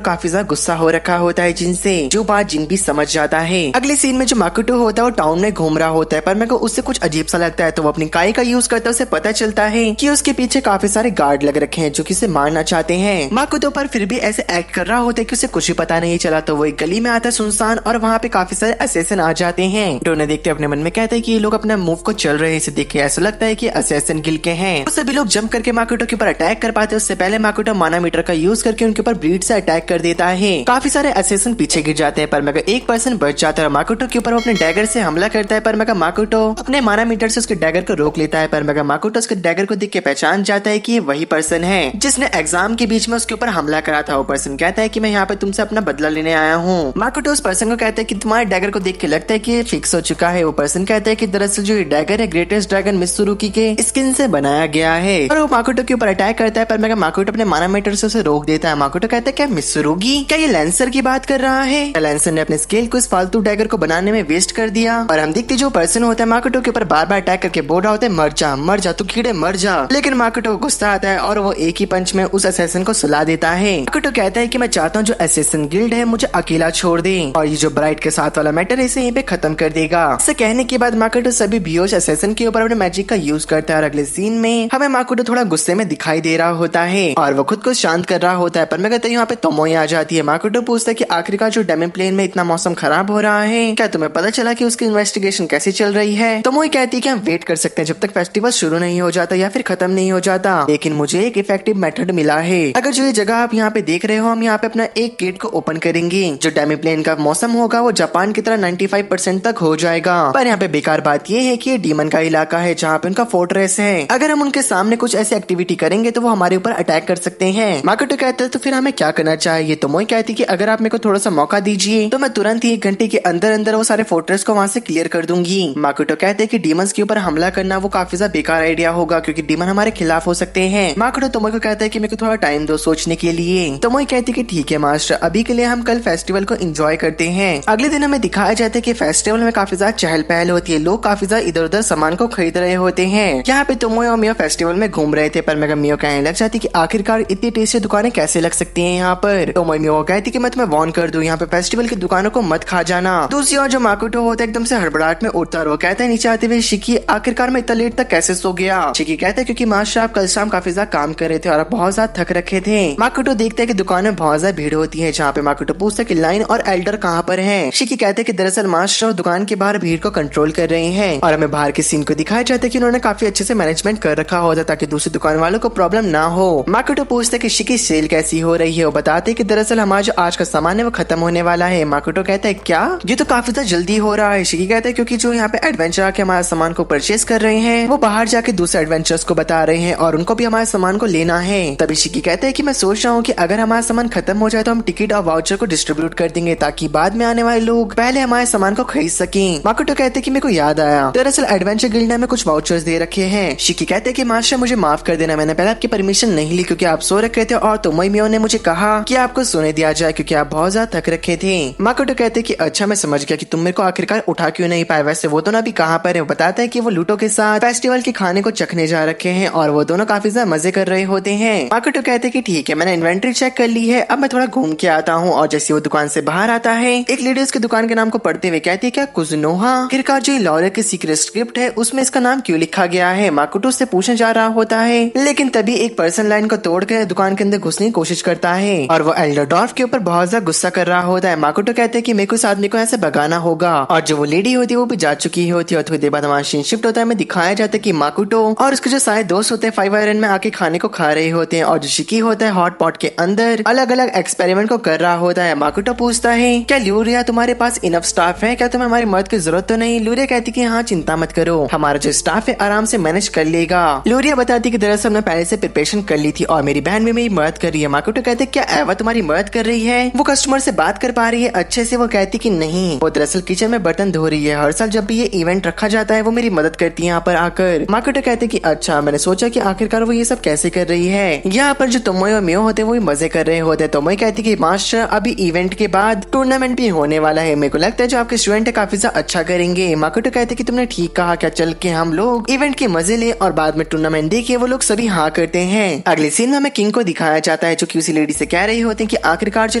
काफी ज्यादा गुस्सा हो रखा होता है जिन से, जो बात जिन भी समझ जाता है। अगले सीन में जो माकोटो होता है वो टाउन में घूम रहा होता है, पर मेरे को उससे कुछ अजीब सा लगता है। तो वो अपनी काई का यूज करता है। उसे पता चलता है कि उसके पीछे काफी सारे गार्ड लग रखे हैं जो कि उसे मारना चाहते हैं। माकोटो पर फिर भी ऐसे एक्ट कर रहा होता है कि उसे कुछ भी पता नहीं चला। तो वो एक गली में आता है सुनसान, और वहाँ पे काफी सारे असैसिन आ जाते हैं। तो उन्हें देखते अपने मन में कहते हैं कि ये लोग अपना मूव को चल रहे हैं। इसे देख के ऐसा लगता है कि असैसिन गिल के हैं। तो सभी लोग जंप करके माकोटो के ऊपर अटैक कर पाते हैं। उससे पहले माकोटो मानामीटर का यूज करके उनके ऊपर ब्लीड से अटैक कर देता है। काफी सारे असैसिन पीछे गिर जाते हैं, पर मगर एक पर्सन बच जाता है। माकोटो के ऊपर वो अपने डैगर से हमला करता है, पर मगर माकोटो अपने मानामीटर से उसके डैगर को रोक लेता है। पर मगर माकोटो उसके डैगर को देख के पहचान जाता है कि ये वही पर्सन है जिसने एग्जाम के बीच में उसके ऊपर हमला करा था। वो पर्सन कहता है कि मैं यहाँ पे तुमसे अपना बदला लेने आया हूँ। माकोटो उस पर्सन को कहता है कि तुम्हारे डैगर को देख के लगता है कि ये फिक्स हो चुका है। वो पर्सन कहता है कि दरअसल जो ये डैगर है ग्रेटेस्ट ड्रैगन मित्सुरुगी के स्किन से बनाया गया है। और वो माकोटो के ऊपर अटैक करता है, पर मगर माकोटो अपने मानामीटर से उसे रोक देता है। माकोटो कहता है क्या मित्सुरुगी, क्या ये लैंसर की बात कर रहा है? लैंसर ने अपने स्केल को इस फालतू डैगर को बनाने में वेस्ट कर दिया। और हम देखते जो पर्सन होता है माकोटो के ऊपर बार बार अटैक करके बोल रहा होता है मर जा तू कीड़े मर जा। लेकिन माकोटो को गुस्सा आता है और वो एक ही पंच में उस असैसिन को सुला देता है। माकोटो कहता है कि मैं चाहता हूँ जो असैसिन गिल्ड है मुझे अकेला छोड़ दे, और ये जो ब्राइट के साथ वाला मैटर है इसे यहीं पे खत्म कर देगा। इसे कहने के बाद माकोटो सभी बेहोश असैसिन के ऊपर अपने मैजिक का यूज करता है। और अगले सीन में हमें माकोटो थोड़ा गुस्से में दिखाई दे रहा होता है और वो खुद को शांत कर रहा होता है। पर मैं कहता हूँ यहाँ पे तोमोई आ जाती है। माकोटो पूछता है कि आखिरकार जो डेमन प्लेन में इतना मौसम खराब हो रहा है, क्या तुम्हें पता चला कि उसकी इन्वेस्टिगेशन कैसी चल रही है? तोमोई कहती है कि हम वेट कर सकते हैं जब तक फेस्टिवल शुरू नहीं हो जाता या फिर खत्म नहीं हो जाता, लेकिन मुझे एक इफेक्टिव मेथड मिला है। अगर जो ये जगह आप यहाँ पे देख रहे हो, हम यहाँ पे अपना एक गेट को ओपन करेंगे। जो डेमी प्लेन का मौसम होगा वो जापान की तरह 95% तक हो जाएगा। पर यहाँ पे बेकार बात ये है कि ये डीमन का इलाका है जहाँ पे उनका फोर्ट्रेस है। अगर हम उनके सामने कुछ ऐसी एक्टिविटी करेंगे तो वो हमारे ऊपर अटैक कर सकते हैं। माकोटो कहते हैं तो फिर हमें क्या करना चाहिए? तो मोई कहती कि अगर आप मेरे को थोड़ा सा मौका दीजिए तो मैं तुरंत ही 1 घंटे के अंदर अंदर वो सारे फोर्ट्रेस को वहाँ से क्लियर कर दूंगी। माकोटो कहते हैं कि डीमंस के ऊपर हमला करना वो काफी ज्यादा बेकार आइडिया होगा क्योंकि डीमन हमारे खिलाफ हो सकते हैं। माकोटो तोमोई को कहता है कि मेरे को थोड़ा टाइम दो सोचने के लिए। तोमोई कहती कि ठीक है मास्टर, अभी के लिए हम कल फेस्टिवल को एंजॉय करते हैं। अगले दिन हमें दिखाया जाता है कि फेस्टिवल में काफी ज्यादा चहल पहल होती है। लोग काफी ज्यादा इधर उधर सामान को खरीद रहे होते हैं। यहाँ पे तोमोई और मियो फेस्टिवल में घूम रहे थे, पर मगर मियो कहने लग जाती कि आखिरकार इतनी टेस्टी दुकानें कैसे लग सकती हैं यहाँ पर। तोमोई मियो कहती कि मैं तुम्हें वार्न कर दूं, यहाँ पे फेस्टिवल की दुकानों को मत खा जाना। दूसरी ओर जो माकोटो होता है एकदम से हड़बड़ाहट में उठता है। वो कहता है नीचे आते हुए शिकी आखिरकार मैं इतना लेट तक कैसे सो गया? शिकी कहता है क्योंकि मास्टर आप कल शाम काफी ज्यादा काम कर रहे थे और आप बहुत ज्यादा थक रखे थे। माकोटो देखता है कि दुकान में बहुत ज्यादा भीड़ होती है, जहाँ पे माकोटो पूछता है कि लाइन और एल्डर कहाँ पर है। शिकी कहते हैं कि दरअसल मास्टर दुकान के बाहर भीड़ को कंट्रोल कर रहे हैं। और हमें बाहर के सीन को दिखाया जाता है कि उन्होंने काफी अच्छे से मैनेजमेंट कर रखा होता ताकि दूसरी दुकान वालों को प्रॉब्लम ना हो। माकोटो पूछता है कि शिकी सेल कैसी हो रही है। वो बताते हैं कि दरअसल हमारा जो आज का सामान है वो खत्म होने वाला है। माकोटो कहता है क्या ये तो काफी ज्यादा जल्दी हो रहा है। शिकी कहता है क्योंकि जो यहाँ पे एडवेंचर आके हमारा सामान को परचेज कर रहे हैं वो बाहर जाके दूसरे एडवेंचर्स को बता रहे हैं और उनको भी हमारे सामान को लेना है। तभी शिकी कहते हैं कि मैं सोच रहा हूँ कि अगर हमारा सामान खत्म हो जाए तो हम टिकट और वाउचर को डिस्ट्रीब्यूट कर देंगे ताकि बाद में आने वाले लोग पहले हमारे सामान को खरीद सकें। माकोटो कहते हैं कि मेरे को याद आया, दरअसल एडवेंचर गिल्ड ने हमें कुछ वाउचर्स दे रखे हैं। शिकी कहते हैं कि मास्टर मुझे माफ कर देना, मैंने पहले आपकी परमिशन नहीं ली क्योंकि आप सो रखे थे और तोमोई मियो ने मुझे कहा कि आपको सोने दिया जाए क्योंकि आप बहुत ज्यादा थक रखे थे। माकोटो कहते हैं कि अच्छा मैं समझ गया कि तुम मेरे को आखिरकार उठा क्यों नहीं पाए। वैसे वो दोनों अभी कहाँ पर है? वो बताता है कि वो लूटो के साथ फेस्टिवल के खाने को चखने जा रखे हैं और वो दोनों काफी ज्यादा मजे कर रहे होते हैं। माकोटो कहते हैं कि ठीक है मैंने इन्वेंटरी चेक कर ली है, अब मैं थोड़ा घूम के आता हूँ। और जैसे वो दुकान से बाहर आता है एक लेडी उसकी दुकान के नाम को पढ़ते हुए कहती है क्या कुज़नोहा? आखिरकार जो लॉरिया की सीक्रेट स्क्रिप्ट है उसमें इसका नाम क्यों लिखा गया है? माकोटो से पूछने जा रहा होता है, लेकिन तभी एक पर्सन लाइन को तोड़ कर दुकान के अंदर घुसने की कोशिश करता है और वो एल्डर डॉर्फ के ऊपर बहुत ज्यादा गुस्सा कर रहा होता है। माकोटो कहते हैं कि मेरे को इस आदमी को ऐसे भगाना होगा और जो वो लेडी होती है वो भी जा चुकी होती है। और थोड़ी देर बाद हमारा सीन शिफ्ट होता है, हमें दिखाया जाता है कि माकोटो और उसके जो सारे दोस्त होते हैं 5 आयरन में आके खाने को खा रहे होते हैं और जो शिकी होता है हॉट पॉट के अंदर अलग अलग एक्सपेरिमेंट को कर रहा होता है। माकोटो पूछता है क्या लूरिया तुम्हारे पास इनफ स्टाफ है, क्या तुम्हें हमारी मदद की जरूरत तो नहीं? लूरिया कहती कि हाँ चिंता मत करो, हमारा जो स्टाफ है आराम से मैनेज कर लेगा। लूरिया बताती कि दरअसल मैं पहले से प्रिपरेशन कर ली थी और मेरी बहन भी मेरी मदद कर रही है। माकोटो कहते क्या एवा तुम्हारी मदद कर रही है? वो कस्टमर से बात कर पा रही है अच्छे से? वो कहती कि नहीं, वो दरअसल किचन में बर्तन धो रही है। हर साल जब भी ये इवेंट रखा जाता है वो मेरी मदद करती है यहाँ पर आकर। माकोटो कहते कि अच्छा, मैंने सोचा कि आखिरकार वो ये सब कैसे कर रही है। यहाँ पर जो तोमोई और मियो होते हैं वो भी मजे कर रहे होते हैं। तोमोई कहती कि मास्टर अभी इवेंट के बाद टूर्नामेंट भी होने वाला है, मेरे को लगता है जो आपके स्टूडेंट है काफी ज्यादा अच्छा करेंगे। माकोटो कहते कि तुमने ठीक कहा, क्या चल के हम लोग इवेंट के मजे ले और बाद में टूर्नामेंट देखे। वो लोग सभी हाँ करते हैं। अगले सीन में हमें किंग को दिखाया जाता है जो कि उसी लेडी से कह रही होती है कि आखिरकार जो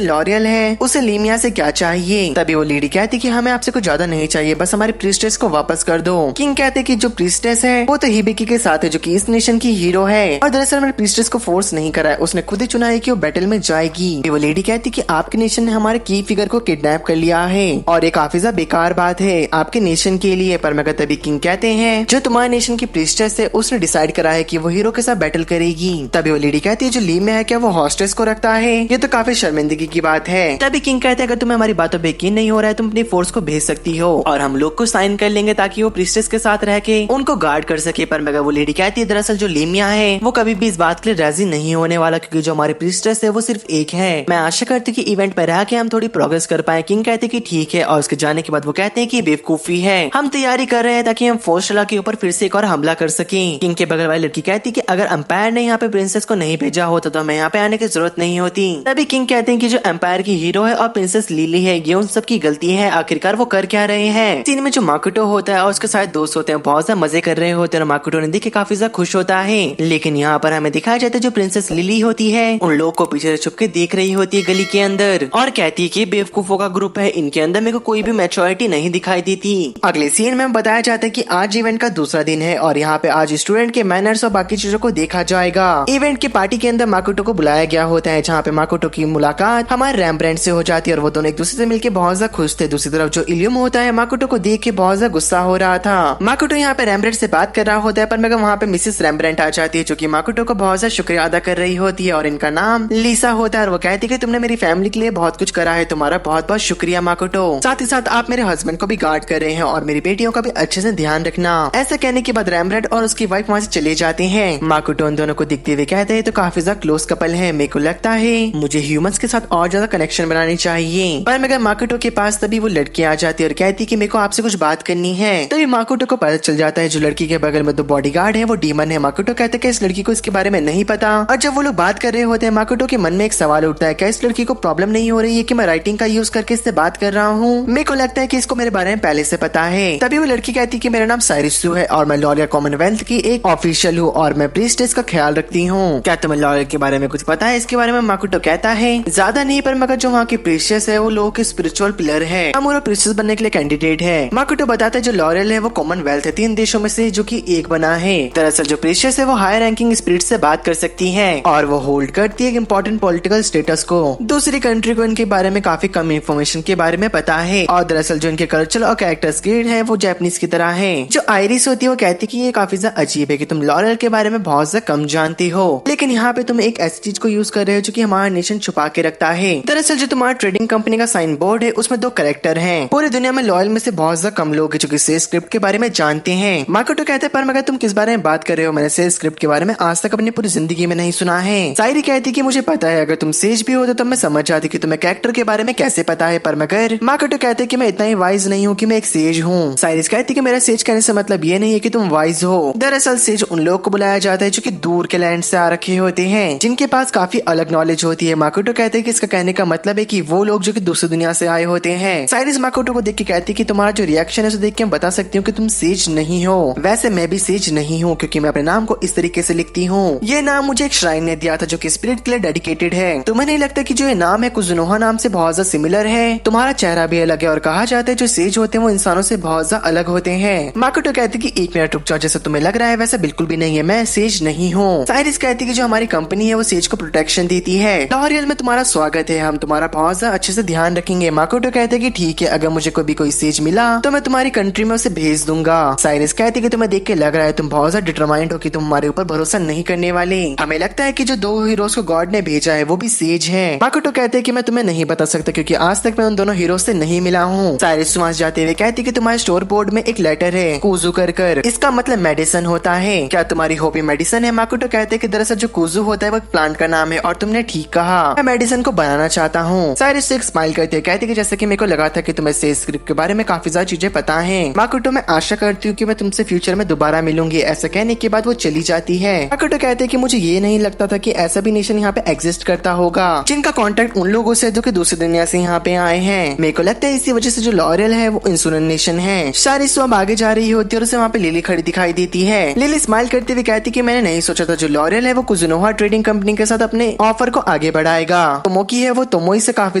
लॉरियल है उसे लीमिया से क्या चाहिए। तभी वो लेडी कहती है कि हमें आपसे कुछ ज्यादा नहीं चाहिए, बस हमारी प्रीस्टेस को वापस कर दो। किंग कहते हैं कि जो प्रीस्टेस है वो तो हिबिकी के साथ है जो कि इस नेशन की हीरो है, और दरअसल मैंने प्रीस्टेस को फोर्स नहीं करा है, उसने खुद ही चुना है कि वो बैटल में जाएगी। वो लेडी कहती कि आपके नेशन ने हमारे की फिगर को किडनैप कर लिया है और ये काफी ज्यादा बेकार बात है आपके नेशन के लिए। पर मगर तभी किंग कहते हैं जो तुम्हारे नेशन की प्रीस्टेस है उसने डिसाइड करा है कि वो हीरो के साथ बैटल करेगी। तभी वो लेडी कहती है जो लीम है क्या वो हॉस्टेस को रखता है, ये तो काफी शर्मिंदगी की बात है। तभी किंग कहते हैं अगर तुम्हें हमारी बातों पे यकीन नहीं हो रहा है तुम अपनी फोर्स को भेज सकती हो और हम लोग को साइन कर लेंगे ताकि वो प्रीस्टेस के साथ रह के उनको गार्ड कर सके। पर मगर वो लेडी कहती है दरअसल जो लीमिया है वो कभी भी इस बात के लिए राजी नहीं होने वाला क्योंकि जो हमारे प्रीस्टेस है वो सिर्फ एक है। मैं आशा करती हूँ कि इवेंट पर रह के हम थोड़ी प्रोग्रेस कर पाए। किंग कहते हैं कि ठीक है और उसके जाने के बाद वो कहते हैं कि बेवकूफी है, हम तैयारी कर रहे हैं ताकि हम फोर्सला के ऊपर फिर से एक और हमला कर सकें। किंग के बगल वाली लड़की कहती है कि अगर अंपायर ने यहाँ पे प्रिंसेस को नहीं भेजा होता तो हमें यहाँ पे आने की जरूरत नहीं होती। तभी किंग कहते हैं कि जो एम्पायर की हीरो है और प्रिंसेस लिली है ये उन सबकी गलती है, आखिरकार वो कर क्या रहे हैं। सीन में जो माकुटो होता है और उसके साथ दोस्त होते हैं बहुत ज्यादा मजे कर रहे होते हैं और माकुटो ने देख के काफी ज्यादा खुश होता है। लेकिन यहाँ पर हमें दिखाया जाता है जो प्रिंसेस लिली होती है उन लोग को पीछे से छुप के देख रही होती है गली के अंदर और कहती है कि बेवकूफों का ग्रुप है, इनके अंदर मेरे को कोई भी मैच्योरिटी नहीं दिखाई देती। अगले सीन में बताया जाता है कि आज इवेंट का दूसरा दिन है और यहाँ पे आज स्टूडेंट के मैनर्स और बाकी चीजों को देखा जाएगा। इवेंट की पार्टी के अंदर माकुटो को बुलाया गया होता है जहाँ पे माकुटो की मुलाकात हमारे रैम्ब्रेंट से हो जाती है और वो दोनों एक दूसरे से मिलकर बहुत ज्यादा खुश थे। दूसरी तरफ जो इलियम होता है माकुटो को देख के बहुत ज्यादा गुस्सा हो रहा था। माकुटो यहाँ पे रैम्ब्रेंट से बात कर रहा होता है पर मगर वहाँ पे मिसेस रैम्ब्रेंट आ जाती है जो कि माकुटो को बहुत ज्यादा शुक्रिया अदा कर रही होती है और इनका नाम लीसा होता है और वो कहती है कि तुमने मेरी फैमिली के लिए बहुत कुछ करा है, तुम्हारा बहुत बहुत शुक्रिया माकुटो। साथ ही साथ आप मेरे हस्बैंड को भी गार्ड कर रहे हैं और मेरी बेटियों का भी अच्छे से ध्यान रखना। ऐसा कहने के बाद रैम्ब्रेंट और उसकी वाइफ वहाँ से चले जाते हैं। माकुटो उन दोनों को दिखते हुए कहते हैं तो काफी ज्यादा क्लोज कपल है, मेरे को लगता है मुझे ह्यूमंस के साथ और ज्यादा कनेक्शन बनानी चाहिए। पर मगर माकुटो के पास तभी वो लड़की आ जाती है और कहती है कि मेरे को आपसे कुछ बात करनी है। तभी माकुटो को पता चल जाता है जो लड़की के बगल में दो बॉडीगार्ड है वो डीमन है। माकुटो कहते हैं कि इस लड़की को इसके बारे में नहीं पता और जब वो लोग बात कर रहे होते हैं माकुटो के मन में एक सवाल उठता है क्या इस लड़की को प्रॉब्लम नहीं हो रही है कि मैं राइटिंग का यूज करके इससे बात कर रहा हूँ। मेरे को लगता है कि इसको मेरे बारे में पहले से पता है। तभी वो लड़की कहती है कि मेरा नाम साइरिसु है और मैं लॉरियल कॉमनवेल्थ की एक ऑफिशियल हूँ और मैं प्रीस्टेस का ख्याल रखती हूँ। क्या तुम्हें लॉरियल के बारे में कुछ पता है? इसके बारे में माकुटो कहता है ज्यादा नहीं पर मगर जो वहाँ की प्रीस्टेस है वो लोगों के स्पिरिचुअल पिलर है, हम वो प्रीस्टेस बनने के लिए कैंडिडेट है। माकुटो बताता है जो लॉरियल है वो कॉमनवेल्थ है 3 देशों में से जो कि एक बना है। दरअसल जो प्रीस्टेस है वो हाई रैंकिंग स्पिरिट से बात कर सकती है और वो होल्ड करती है एक इम्पोर्टेंट पॉलिटिकल स्टेटस को। दूसरी कंट्री को इनके बारे में काफी कम इन्फॉर्मेशन के बारे में पता है और दरअसल जो इनके कल्चर और कैरेक्टर स्किल है वो जापानीज की तरह है। जो आयरिस होती है वो कहती है कि ये काफी ज्यादा अजीब है कि तुम लॉरियल के बारे में बहुत ज्यादा कम जानती हो, लेकिन यहाँ पे तुम एक ऐसी चीज को यूज कर रहे हो जो कि हमारा नेशन छुपा के रखता है। दरअसल जो तुम्हारा ट्रेडिंग कंपनी का साइन बोर्ड है उसमें 2 कैरेक्टर हैं। पूरी दुनिया में लॉयल में से बहुत ज्यादा कम लोग हैं जो कि सेज स्क्रिप्ट के बारे में जानते हैं। माकुटो कहते हैं पर मगर तुम किस बारे में बात कर रहे हो, मैंने सेज स्क्रिप्ट के बारे में आज तक अपनी पूरी जिंदगी में नहीं सुना है। साइरी कहती कि मुझे पता है, अगर तुम सेज भी हो तो मैं समझ जाती कि तुम्हें कैरेक्टर के बारे में कैसे पता है, पर मगर माकुटो कहते कि मैं इतना ही वाइज नहीं हूँ कि मैं एक सेज हूँ। साइरिस कहती कि मेरा सेज कहने से मतलब ये नहीं है कि तुम वाइज हो। दरअसल सेज उन लोग को बुलाया जाता है जो कि दूर के लैंड से आ रखे होते हैं जिनके पास काफी अलग नॉलेज होती है। माकुटो कहते हैं कि इसका कहने का मतलब है कि वो लोग जो कि दूसरी दुनिया से आए होते हैं। साइरिस माकुटो को देख के कहती कि तुम्हारा जो रिएक्शन है उसे देख के मैं बता सकती हूँ कि तुम सेज नहीं हो। वैसे मैं भी सेज नहीं हूँ क्योंकि मैं अपने नाम को इस तरीके से लिखती हूँ। ये नाम मुझे एक श्राइन ने दिया था जो कि स्पिरिट के लिए डेडिकेटेड है। तुम्हें नहीं लगता कि जो ये नाम है कुजुनोहा नाम से बहुत ज्यादा सिमिलर है? तुम्हारा चेहरा भी अलग है और कहा जाता है जो सेज होते हैं वो इंसानों से बहुत ज्यादा अलग होते हैं। माकुटो कहती कि 1 मिनट रुक जाओ, जैसा तुम्हें लग रहा है वैसा बिल्कुल भी नहीं है, मैं सेज नहीं हूँ। साइरिस कहती कि जो हमारी कंपनी है वो सेज को प्रोटेक्शन देती है। लॉरियल में तुम्हारा स्वागत है, हम तुम्हारा बहुत ज्यादा अच्छे से ध्यान रखेंगे। माकुटो कहते कि ठीक है, अगर मुझे कभी कोई सेज मिला तो मैं तुम्हारी कंट्री में उसे भेज दूंगा। साइरिस कहती कि तुम्हें देख के लग रहा है तुम बहुत ज्यादा डिटरमाइंड हो कि तुम हमारे ऊपर भरोसा नहीं करने वाले। हमें लगता है कि जो 2 हीरोज को गॉड ने भेजा है वो भी सेज है। माकुटो कहते कि मैं तुम्हें नहीं बता सकता क्योंकि आज तक मैं उन दोनों हीरोज से नहीं मिला हूँ। साइरिस वहां जाते हुए कहती कि तुम्हारे स्टोर बोर्ड में एक लेटर है कुजू कर, इसका मतलब मेडिसिन होता है। क्या तुम्हारी हॉबी मेडिसिन है? माकुटो कहते कि दरअसल जो कुजू होता है वो प्लांट का नाम है और तुमने ठीक कहा, मैं मेडिसिन को बनाना चाहता हूँ। साइरिस एक स्माइल करते कहते कि जैसे कि मेरे को लगा था कि तुम्हें सेज स्क्रिप्ट के बारे में काफी ज्यादा चीजें पता है। माकुटो मैं आशा करती हूँ कि मैं तुमसे फ्यूचर में दोबारा मिलूंगी। ऐसा कहने के बाद वो चली जाती है। माकुटो कहते कि मुझे ये नहीं लगता था कि ऐसा भी नेशन यहाँ पे एग्जिस्ट करता होगा जिनका कॉन्टेक्ट उन लोगों से जो कि दूसरी दुनिया से यहाँ पे आए हैं। मेरे को लगता है इसी वजह से जो लॉरियल है वो इंसुलिन नेशन है। साइरिस अब आगे जा रही होती है और उसे वहाँ पे लिली खड़ी दिखाई देती है। लिली स्माइल करते हुए कहती कहती कि मैंने नहीं सोचा था जो लॉरियल है वो कुजुनोहा ट्रेडिंग कंपनी के साथ अपने ऑफर को आगे बढ़ाएगा। तोमोकी है वो तोमोई से काफी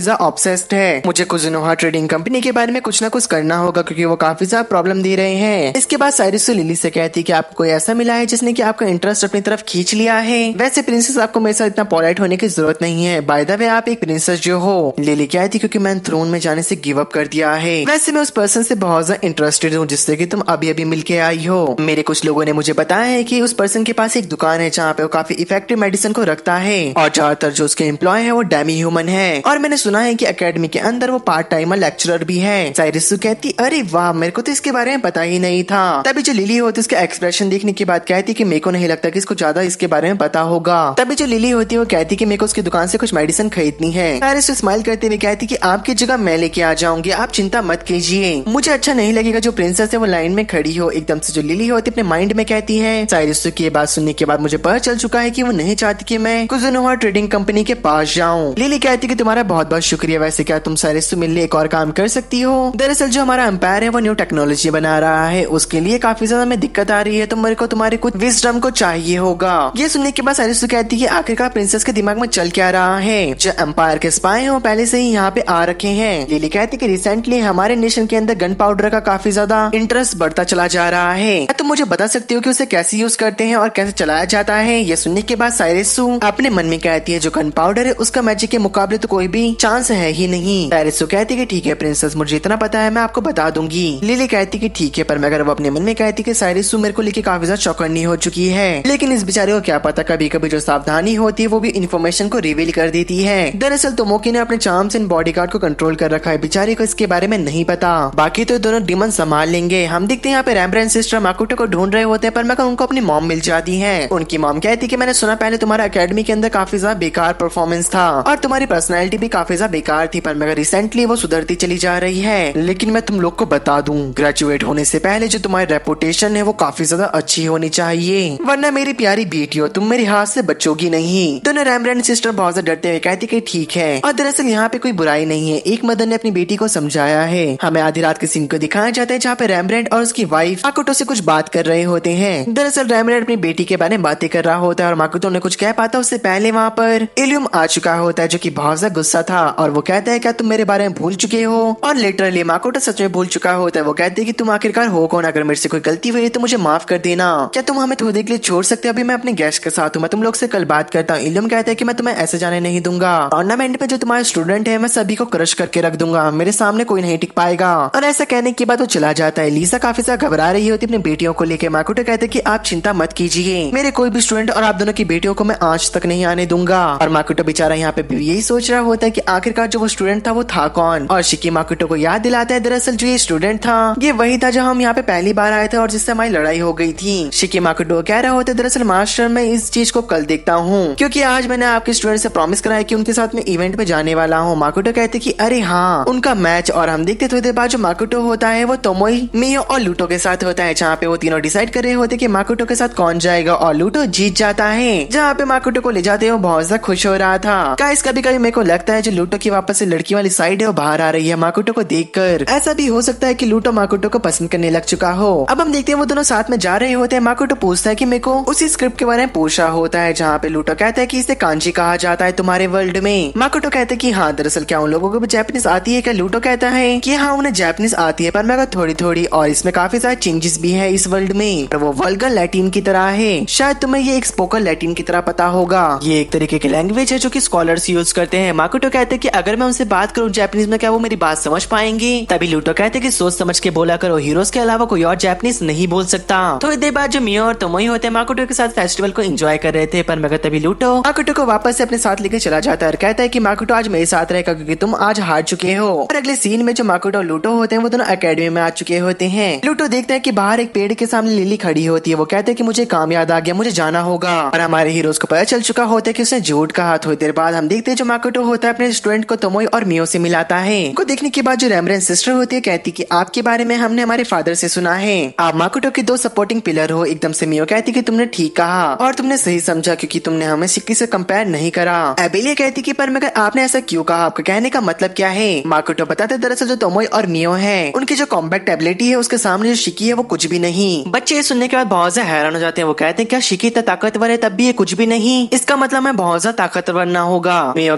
ज्यादा ऑब्सेस्ड है। मुझे कुजुनोहा ट्रेडिंग कंपनी के बारे में कुछ ना कुछ करना होगा क्योंकि वो काफी ज्यादा प्रॉब्लम दे रहे हैं। इसके बाद साइरस लिली से कहती कि आपको कोई ऐसा मिला है जिसने कि आपका इंटरेस्ट अपनी तरफ खींच लिया है। वैसे प्रिंसेस आपको मेरे साथ इतना पोलाइट होने की जरूरत नहीं है। बाय द वे आप एक प्रिंसेस जो हो। लिली कहती क्योंकि मैंने थ्रोन में जाने से गिव अप कर दिया है। वैसे मैं उस पर्सन से बहुत ज्यादा इंटरेस्टेड हूँ जिससे कि तुम अभी अभी मिलके आई हो। मेरे कुछ लोगों ने मुझे बताया है कि उस पर्सन के पास एक दुकान है जहाँ पे वो काफी इफेक्टिव मेडिसिन को रखता है और ज्यादातर जो उसके एम्प्लॉय है वो डेमी ह्यूमन है। और मैंने सुना है कि एकेडमी के अंदर वो पार्ट टाइमर लेक्चरर भी है। साइरस कहती अरे वाह मेरे को तो इसके बारे में पता ही नहीं था। तभी जो लिली होती है उसका एक्सप्रेशन देखने के बाद कहती कि मेरे को नहीं लगता कि इसको ज्यादा इसके बारे में पता होगा। तभी जो लिली होती है वो कहती कि मेरे को उसकी दुकान से कुछ मेडिसिन खरीदनी है। साइरस स्माइल करते हुए कहती कि आपकी जगह मैं लेके आ जाऊंगी, आप चिंता मत कीजिए। मुझे अच्छा नहीं लगेगा जो प्रिंसेस है वो लाइन में खड़ी हो। एकदम से जो लिली होती अपने माइंड में कहती है साइरस की ये बात सुनने के बाद मुझे पता चल चुका है कि वो नहीं चाहती कि मैं कुजुनोहा ट्रेडिंग कंपनी के पास जाऊं। लिली कहती कि तुम्हारा बहुत बहुत शुक्रिया। वैसे क्या तुम साइरस से मिलने एक और काम कर सकती हो? दरअसल जो हमारा एम्पायर है वो न्यू टेक्नोलॉजी बना रहा है, उसके लिए काफी ज्यादा हमें दिक्कत आ रही है, तो मेरे को तुम्हारे कुछ विजडम को चाहिए होगा। ये सुनने के बाद साइरस कहती है आखिरकार प्रिंसेस के दिमाग में चल क्या रहा है? जो एम्पायर के स्पाई हैं वो पहले से ही यहाँ पे आ रखे हैं। लिली कहती कि रिसेंटली हमारे नेशन के अंदर गन पाउडर का काफी ज्यादा इंटरेस्ट बढ़ता चला जा रहा है। तुम मुझे बता सकती हो कि उसे कैसे यूज करते हैं और कैसे चलाया जाता है? ये सुनने के बाद साइरस अपने मन में कहती है जो गन पाउडर है उसका मैजिक के मुकाबले तो कोई भी चांस है ही नहीं। साइरस कहती कि ठीक है प्रिंसेस, मुझे इतना पता है मैं आपको बता दूंगी। लिली कहती कि ठीक है, पर मगर वो अपने मन में कहती कि साइरस मेरे को लेके काफी ज्यादा चौकन्नी हो चुकी है। लेकिन इस बेचारे को क्या पता कभी कभी जो सावधानी होती है वो भी इन्फॉर्मेशन को रिवील कर देती है। दरअसल तोमोकी ने अपने चार्म्स एंड बॉडीगार्ड को कंट्रोल कर रखा है, बेचारे को इसके बारे में नहीं पता। बाकी तो दोनों डिमन संभाल लेंगे। हम देखते हैं यहाँ पे रैम्ब्रेंड सिस्टर माकोटो को ढूंढ रहे होते हैं, पर मगर उनको अपनी मॉम मिल जाती है। उनकी मॉम कहती कि मैंने सुना पहले तुम्हारा एकेडमी के अंदर काफी ज्यादा बेकार परफॉर्मेंस था और तुम्हारी पर्सनैलिटी भी काफी ज्यादा बेकार थी, पर मगर रिसेंटली वो सुधरती चली जा रही है। लेकिन मैं तुम लोग को बता दूं, ग्रेजुएट होने से पहले जो तुम्हारी रेपुटेशन है वो काफी ज्यादा अच्छी होनी चाहिए, वरना मेरी प्यारी बेटी हो तुम मेरे हाथ से बचोगी नहीं। दोनों रैम्ब्रेंड सिस्टर बहुत ज्यादा डरते हुए कहती कि ठीक है। और दरअसल यहाँ पे कोई बुराई नहीं है, एक मदर ने अपनी बेटी को समझाया है। हमें आधी रात के सीन को दिखाया जाता है जहाँ पे रैम्ब्रेंड और उसकी वाइफ माकोटो से कुछ बात कर रहे होते हैं। दरअसल रैम्ब्रेंड अपनी बेटी के बारे में बातें कर रहा होता है और माकोटो ने कुछ कह पाता उससे पहले वहाँ पर इल्यूम आ चुका होता है जो कि बहुत ज्यादा गुस्सा था और वो कहता है क्या तुम मेरे बारे में भूल चुके हो? और लिटरली माकोटो सच में भूल चुका होता है। वो कहते हैं कि तुम आखिरकार हो कौन? अगर मेरे से कोई गलती हुई है तो मुझे माफ कर देना। क्या तुम हमें थोड़ी देर के लिए छोड़ सकते हो? अभी मैं अपने गेस्ट के साथ हूँ, मैं तुम लोग से कल बात करता हूँ। इल्यूम कहता है कि मैं तुम्हें ऐसे जाने नहीं दूंगा, टूर्नामेंट में जो तुम्हारे स्टूडेंट है मैं सभी को क्रश करके रख दूंगा, मेरे सामने कोई नहीं टिक पाएगा। और ऐसा कहने के बाद वो चला जाता है। लीसा काफी ज्यादा घबरा रही होती अपनी बेटियों को लेकर। माकोटो कहते हैं कि आप चिंता मत कीजिए, मेरे कोई भी स्टूडेंट और आप दोनों की बेटियों को मैं आज तक नहीं आने दूंगा। और माकोटो बेचारा यहाँ पे यही सोच रहा होता है कि आखिरकार जो वो स्टूडेंट था वो था कौन? और शिकी माकोटो को याद दिलाता है दरअसल जो ये स्टूडेंट था ये वही था जो हम यहाँ पे पहली बार आए थे और जिससे हमारी लड़ाई हो गई थी। शिकी माकोटो कह रहा होता है दरअसल मास्टर मैं इस चीज को कल देखता हूँ क्योंकि आज मैंने आपके स्टूडेंट से प्रॉमिस करा है कि उनके साथ में इवेंट में जाने वाला हूँ। माकोटो कहते कि अरे हाँ उनका मैच। और हम देखते थोड़ी देर बाद जो माकोटो होता है वो तोमोई, मियो और लूटो के साथ होता है, जहाँ पे वो तीनों डिसाइड कर रहे होते कि माकोटो के साथ कौन जाएगा और लूटो जीत जाता है। जहाँ पे माकोटो को ले जाते हैं वो बहुत ज्यादा खुश हो रहा था। गाइस कभी कभी मेरे को लगता है जो लूटो की वापस से लड़की वाली साइड है वो बाहर आ रही है माकोटो को देखकर। ऐसा भी हो सकता है कि लूटो माकोटो को पसंद करने लग चुका हो। अब हम देखते हैं वो दोनों साथ में जा रहे होते हैं। माकोटो पूछता है कि मेरे को उसी स्क्रिप्ट के बारे में पूछा होता है, जहाँ पे लूटो कहता है कि इसे कांजी कहा जाता है तुम्हारे वर्ल्ड में। माकोटो कहते हैं कि हाँ दरअसल क्या उन लोगों को भी जापानीज आती है क्या? लूटो कहता है कि हाँ उन्हें जापानीज आती है पर मगर थोड़ी थोड़ी, और इसमें काफी सारे चेंजेस भी है इस वर्ल्ड में। पर वो वल्गर लैटिन की तरह है, शायद तुम्हें ये एक स्पोकन लैटिन की तरह पता होगा। ये एक तरीके की लैंग्वेज है जो कि स्कॉलर्स यूज करते हैं। माकोटो कहते हैं कि अगर मैं उनसे बात करूँ जापानीज में क्या वो मेरी बात समझ पाएंगे? तभी लूटो कहते हैं कि सोच समझ के बोला करो, हीरोज के अलावा कोई और जापानीज नहीं बोल सकता। थोड़ी देर बाद जो मियो और तोमोई होते हैं माकोटो के साथ फेस्टिवल को एंजॉय कर रहे थे, पर मगर तभी लूटो माकोटो को वापस से अपने साथ लेकर चला जाता है और कहता है कि माकोटो आज मेरे साथ रहेगा क्योंकि तुम आज हार चुके हो। और अगले सीन में जो माकोटो और लूटो होते हैं वो दोनों एकेडमी में आ चुके होते हैं। लूटो देखता है कि बाहर एक पेड़ के सामने लिली खड़ी होती है। वो कहते हैं कि मुझे काम याद आ गया, मुझे जाना होगा। और हमारे हीरोज को पता चल चुका होता है कि उसने झूठ कहा। थोड़ी देर बाद हम देखते हैं जो माकोटो होता है अपने स्टूडेंट को तोमोई और मियो से मिलाता है। उनको देखने के बाद जो रैम्ब्रेंड सिस्टर होती है कहती कि आपके बारे में हमने हमारे फादर से सुना है, आप माकोटो के 2 सपोर्टिंग पिलर हो। एकदम से मियो कहती कि तुमने ठीक कहा और तुमने सही समझा क्योंकि तुमने हमें शिक्की से कंपेयर नहीं करा। एबेलिया कहती कि पर मगर आपने ऐसा क्यों कहा, आपका कहने का मतलब क्या है? माकोटो बताते दरअसल जो तोमोई और मियो है उनकी जो कॉम्बैक्ट एबिलिटी है उसके सामने जो शिकी है वो कुछ भी नहीं। बच्चे ये सुनने के बाद बहुत ज्यादा हैरान हो जाते हैं। वो कहते हैं क्या शिकी इतना ताकतवर है तब भी ये कुछ भी नहीं, इसका मतलब मैं बहुत ज्यादा ताकतवर ना होगा। मियो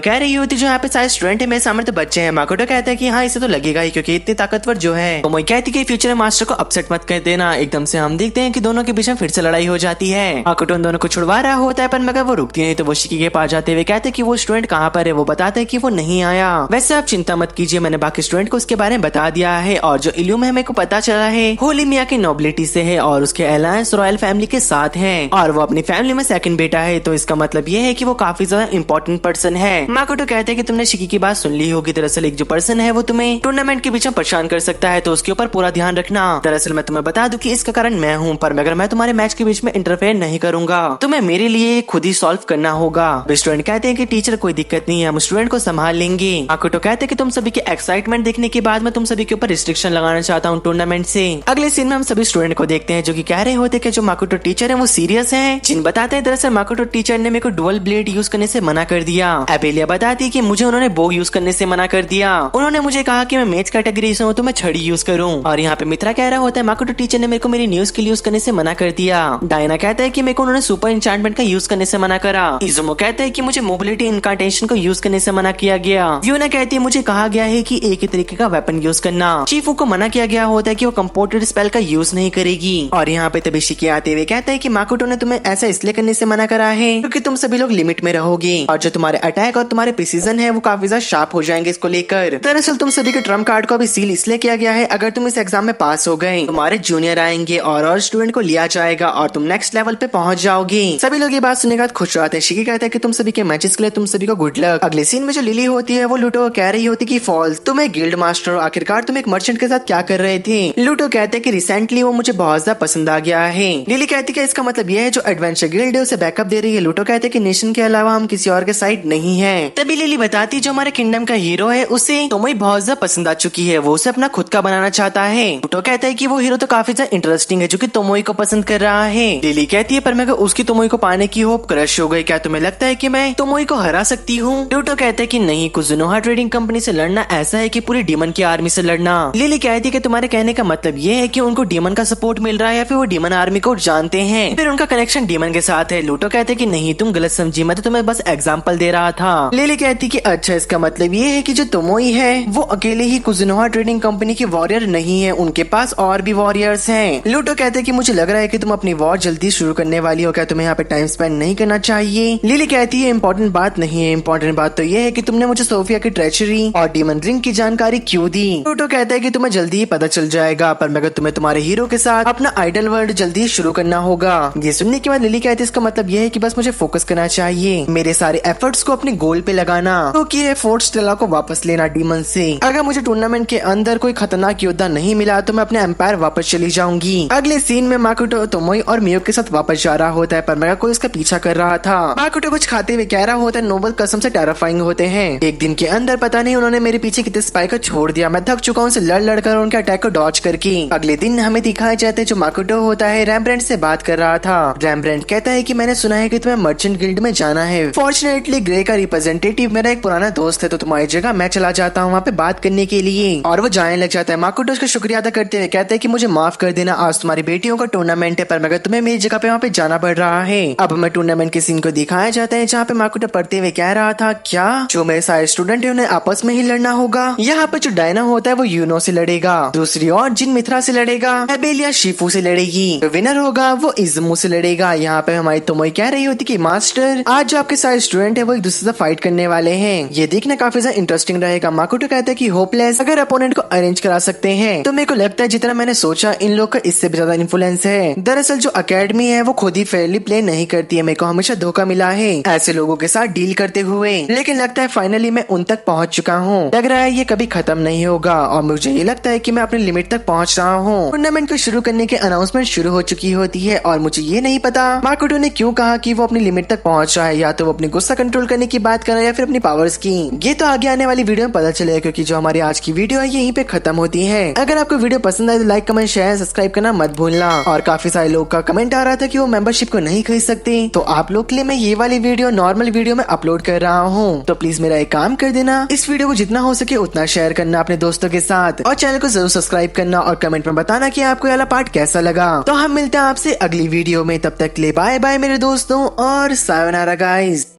कह रही होती जो यहाँ पे सारे स्टूडेंट है मेरे सामने तो बच्चे हैं। माकोटो कहता है कि हाँ इसे तो लगेगा ही क्योंकि इतनी ताकतवर जो है। तो मोई कहती है फ्यूचर मास्टर को अपसेट मत कर देना। एकदम से हम देखते हैं कि दोनों के बीच में फिर से लड़ाई हो जाती है। माकोटो उन दोनों को छुड़वा रहा होता है पर मगर वो रुकती नहीं तो वो शिकी के पास जाते हुए कहते हैं कि वो स्टूडेंट कहाँ पर है। वो बताते हैं कि वो नहीं आया। वैसे आप चिंता मत कीजिए, मैंने बाकी स्टूडेंट को उसके बारे में बता दिया है और जो इल्यूम है मेरे को पता चला है होली मिया की नोबिलिटी से है और उसके अलायंस रॉयल फैमिली के साथ है और वो अपनी फैमिली में सेकंड बेटा है। तो इसका मतलब ये है कि वो काफी ज्यादा इंपॉर्टेंट पर्सन है। माकोटो कहते हैं कि तुमने शिकी की बात सुन ली होगी। दरअसल एक जो पर्सन है वो तुम्हें टूर्नामेंट के बीच में परेशान कर सकता है तो उसके ऊपर पूरा ध्यान रखना। दरअसल मैं तुम्हें बता दूं कि इसका कारण मैं हूँ पर मगर मैं तुम्हारे मैच के बीच में इंटरफेयर नहीं करूंगा, तुम्हें मेरे लिए खुद ही सॉल्व करना होगा। स्टूडेंट कहते हैं कि टीचर कोई दिक्कत नहीं है, हम स्टूडेंट को संभाल लेंगे। माकोटो कहते हैं कि तुम सभी के एक्साइटमेंट देखने के बाद मैं तुम सभी के ऊपर रिस्ट्रिक्शन लगाना चाहता हूँ टूर्नामेंट से। अगले सीन में हम सभी स्टूडेंट को देखते हैं जो कि कह रहे होते कि जो माकोटो टीचर है वो सीरियस है। जिन बताते हैं दरअसल माकोटो टीचर ने मेरे को डुअल ब्लेड यूज करने से मना कर दिया। एबेलिया बताती है कि मुझे उन्होंने बो यूज करने से मना कर दिया। उन्होंने मुझे कहा कि मैं मेज कैटेगरी से हूँ तो मैं छड़ी यूज करूँ। और यहाँ पे मित्रा कह रहा होता है माकोटो टीचर ने मेरे को मेरी न्यूज स्किल यूज करने से मना कर दिया। डायना कहता है कि मेरे को उन्होंने सुपर इंचांटमेंट का यूज करने से मना करा। इजुमो कहता है कि मुझे मोबिलिटी इनकांटेशन को यूज करने से मना किया गया। यूना कहती है मुझे कहा गया है कि एक ही तरीके का वेपन यूज करना। चीफू को मना किया गया होता है कि वो कंपोर्टेड स्पेल का यूज नहीं करेगी। और यहाँ पे तभी शिकी आते हुए कहता है कि माकोटो ने तुम्हें ऐसा इसलिए करने से मना करा है क्योंकि तुम सभी लोग लिमिट में रहोगे और जो तुम्हारे अटैक और तुम्हारे प्रिसीजन है वो काफी ज्यादा शार्प हो जाएंगे इसको लेकर। दरअसल तुम सभी के ट्रम्प कार्ड को अभी सील इसलिए किया गया है अगर तुम इस एग्जाम में पास हो गए तुम्हारे जूनियर आएंगे और स्टूडेंट को लिया जाएगा और तुम नेक्स्ट लेवल पे पहुंच जाओगे। सभी लोग ये बात सुनने के बाद खुश रहते हैं। शिकी कहता है कि तुम सभी के मैचेस के लिए तुम सभी को गुड लक। अगले सीन में जो लिली होती है वो लूटो कह रही होती कि फॉल्स तुम एक गिल्ड मास्टर हो, आखिरकार तुम एक मर्चेंट के साथ क्या कर रहे थे। लूटो कहते हैं कि रिसेंटली वो मुझे बहुत ज्यादा पसंद आ गया है। लिली कहती है इसका मतलब यह है जो एडवेंचर गिल्ड है उसे बैकअप दे रही है। लूटो कहते हैं कि नेशन के अलावा हम किसी और के साइड नहीं है। तभी लिली बताती जो हमारे किंगडम का हीरो है उसे तोमोई बहुत ज्यादा पसंद आ चुकी है, वो उसे अपना खुद का बनाना चाहता है। लूटो कहता है कि वो हीरो तो काफी ज्यादा इंटरेस्टिंग है जो कि तोमोई को पसंद कर रहा है। लिली कहती है पर मैं उसकी तोमोई को पाने की होप क्रश हो गई, क्या तुम्हें लगता है कि मैं तोमोई को हरा सकती हूँ। लूटो कहते हैं कि नहीं, कुजुनोहा ट्रेडिंग कंपनी से लड़ना ऐसा है कि पूरी डीमन की आर्मी से लड़ना। लिली कहती है कि तुम्हारे कहने का मतलब ये है कि उनको डीमन का सपोर्ट मिल रहा है या फिर वो डीमन आर्मी को जानते हैं, फिर उनका कनेक्शन डीमन के साथ है। लूटो कहते हैं कि नहीं तुम गलत समझी, मैं तो तुम्हें बस एग्जांपल दे रहा था। लिली कहती कि अच्छा इसका मतलब ये है कि जो तोमोई है वो अकेले ही कुजुनोहा ट्रेडिंग कंपनी की वॉरियर नहीं है, उनके पास और भी वॉरियर्स हैं। लूटो कहते हैं कि मुझे लग रहा है कि तुम अपनी वॉर जल्दी शुरू करने वाली हो, क्या तुम्हें यहाँ पे टाइम स्पेंड नहीं करना चाहिए। लिली कहती है इम्पोर्टेंट बात नहीं है, इम्पोर्टेंट बात तो ये है कि तुमने मुझे सोफिया की ट्रेचरी और डीमन रिंग की जानकारी क्यों दी। लूटो कहता है कि तुम्हें जल्दी ही पता चल जाएगा पर मगर तुम्हें तुम्हारे हीरो के साथ अपना आइडल वर्ल्ड जल्दी शुरू करना होगा। ये सुनने के बाद लिली कहती है इसका मतलब ये है कि बस मुझे फोकस करना चाहिए, मेरे सारे एफर्ट्स को अपने गोल पे लगाना, क्योंकि ये फोर्ट स्टेला को वापस लेना डीमन से। अगर मुझे टूर्नामेंट के अंदर कोई खतरनाक योद्धा नहीं मिला तो मैं अपने एम्पायर वापस चली जाऊंगी। अगले सीन में माकोटो तोमोई और मियो के साथ वापस जा रहा होता है पर मगर कोई इसका पीछा कर रहा था। माकोटो कुछ खाते हुए कह रहा होता है नोबल कसम से टेरिफाइंग होते हैं, एक दिन के अंदर पता नहीं उन्होंने मेरे पीछे कितने स्पाई को छोड़ दिया, मैं थक चुका हूँ लड़ लड़कर उनके अटैक को डॉज करके। अगले दिन हमें दिखाया जाता है जो माकोटो होता है रैम्ब्रेंट से बात कर रहा था। रैम्ब्रेंट कहता है कि मैंने सुना है कि तुम्हें मर्चेंट गिल्ड में जाना है, फॉर्चुनेटली ग्रे का रिप्रेजेंटेटिव मेरा एक पुराना दोस्त है तो तुम्हारी जगह मैं चला जाता हूँ वहाँ पे बात करने के लिए। और वो जाने लग जाता है। माकोटो उसका शुक्रिया अदा करते हुए कहता है कि मुझे माफ कर देना, आज तुम्हारी बेटियों का टूर्नामेंट है पर मगर तुम्हें मेरी जगह पे वहाँ पे जाना पड़ रहा है। अब हमें टूर्नामेंट के सीन को दिखाया जाता है जहाँ पे माकोटो पढ़ते हुए कह रहा था क्या जो मेरे सारे स्टूडेंट है उन्हें आपस में ही लड़ना होगा। यहाँ पे जो डायना होता है वो यूनो से लड़ेगा, दूसरी ओर जिन मित्रा से लड़ेगा, एबेलिया शिफू से लड़ेगी, जो विनर होगा वो इजुमो से लड़ेगा। यहाँ पे हमारी तोमोई कह रही होती कि मास्टर आज जो आपके सारे स्टूडेंट है वो एक दूसरे से फाइट करने वाले हैं, ये देखना काफी ज्यादा इंटरेस्टिंग रहेगा। माकोटो कहता है कि होपलेस अगर अपोनेंट को अरेंज करा सकते हैं तो मेरे को लगता है जितना मैंने सोचा इन लोग का इससे भी ज्यादा इन्फ्लुएंस है। दरअसल जो अकेडमी है वो खुद ही फेयरली प्ले नहीं करती है, मेरे को हमेशा धोखा मिला है ऐसे लोगों के साथ डील करते हुए, लेकिन लगता है फाइनली मैं उन तक पहुंच चुका हूँ। लग रहा है ये कभी खत्म नहीं होगा और मुझे ये लगता है कि मैं अपनी लिमिट तक पहुंच रहा हूँ। टूर्नामेंट को शुरू करने के अनाउंसमेंट शुरू हो चुकी होती है और मुझे ये नहीं पता माकोटो ने क्यों कहा कि वो अपनी लिमिट तक पहुंच रहा है, या तो वो अपनी गुस्सा कंट्रोल करने की बात कर रहा है या फिर अपनी पावर्स की। ये तो आगे आने वाली वीडियो में पता चलेगा क्योंकि जो हमारी आज की वीडियो है यहीं पे खत्म होती है। अगर आपको वीडियो पसंद आए तो लाइक कमेंट शेयर सब्सक्राइब करना मत भूलना। और काफी सारे लोग का कमेंट आ रहा था कि वो मेंबरशिप को नहीं खरीद सकते, तो आप लोग के लिए मैं ये वाली वीडियो नॉर्मल वीडियो में अपलोड कर रहा हूँ, तो प्लीज मेरा एक काम कर देना, इस वीडियो को जितना हो सके उतना शेयर करना अपने दोस्तों के साथ और चैनल को जरूर सब्सक्राइब करना और कमेंट में बताना कि आपको ये वाला पार्ट कैसा लगा। तो हम मिलते हैं आपसे अगली वीडियो में, तब तक के लिए बाय बाय मेरे दोस्तों और सायोनारा गाइस।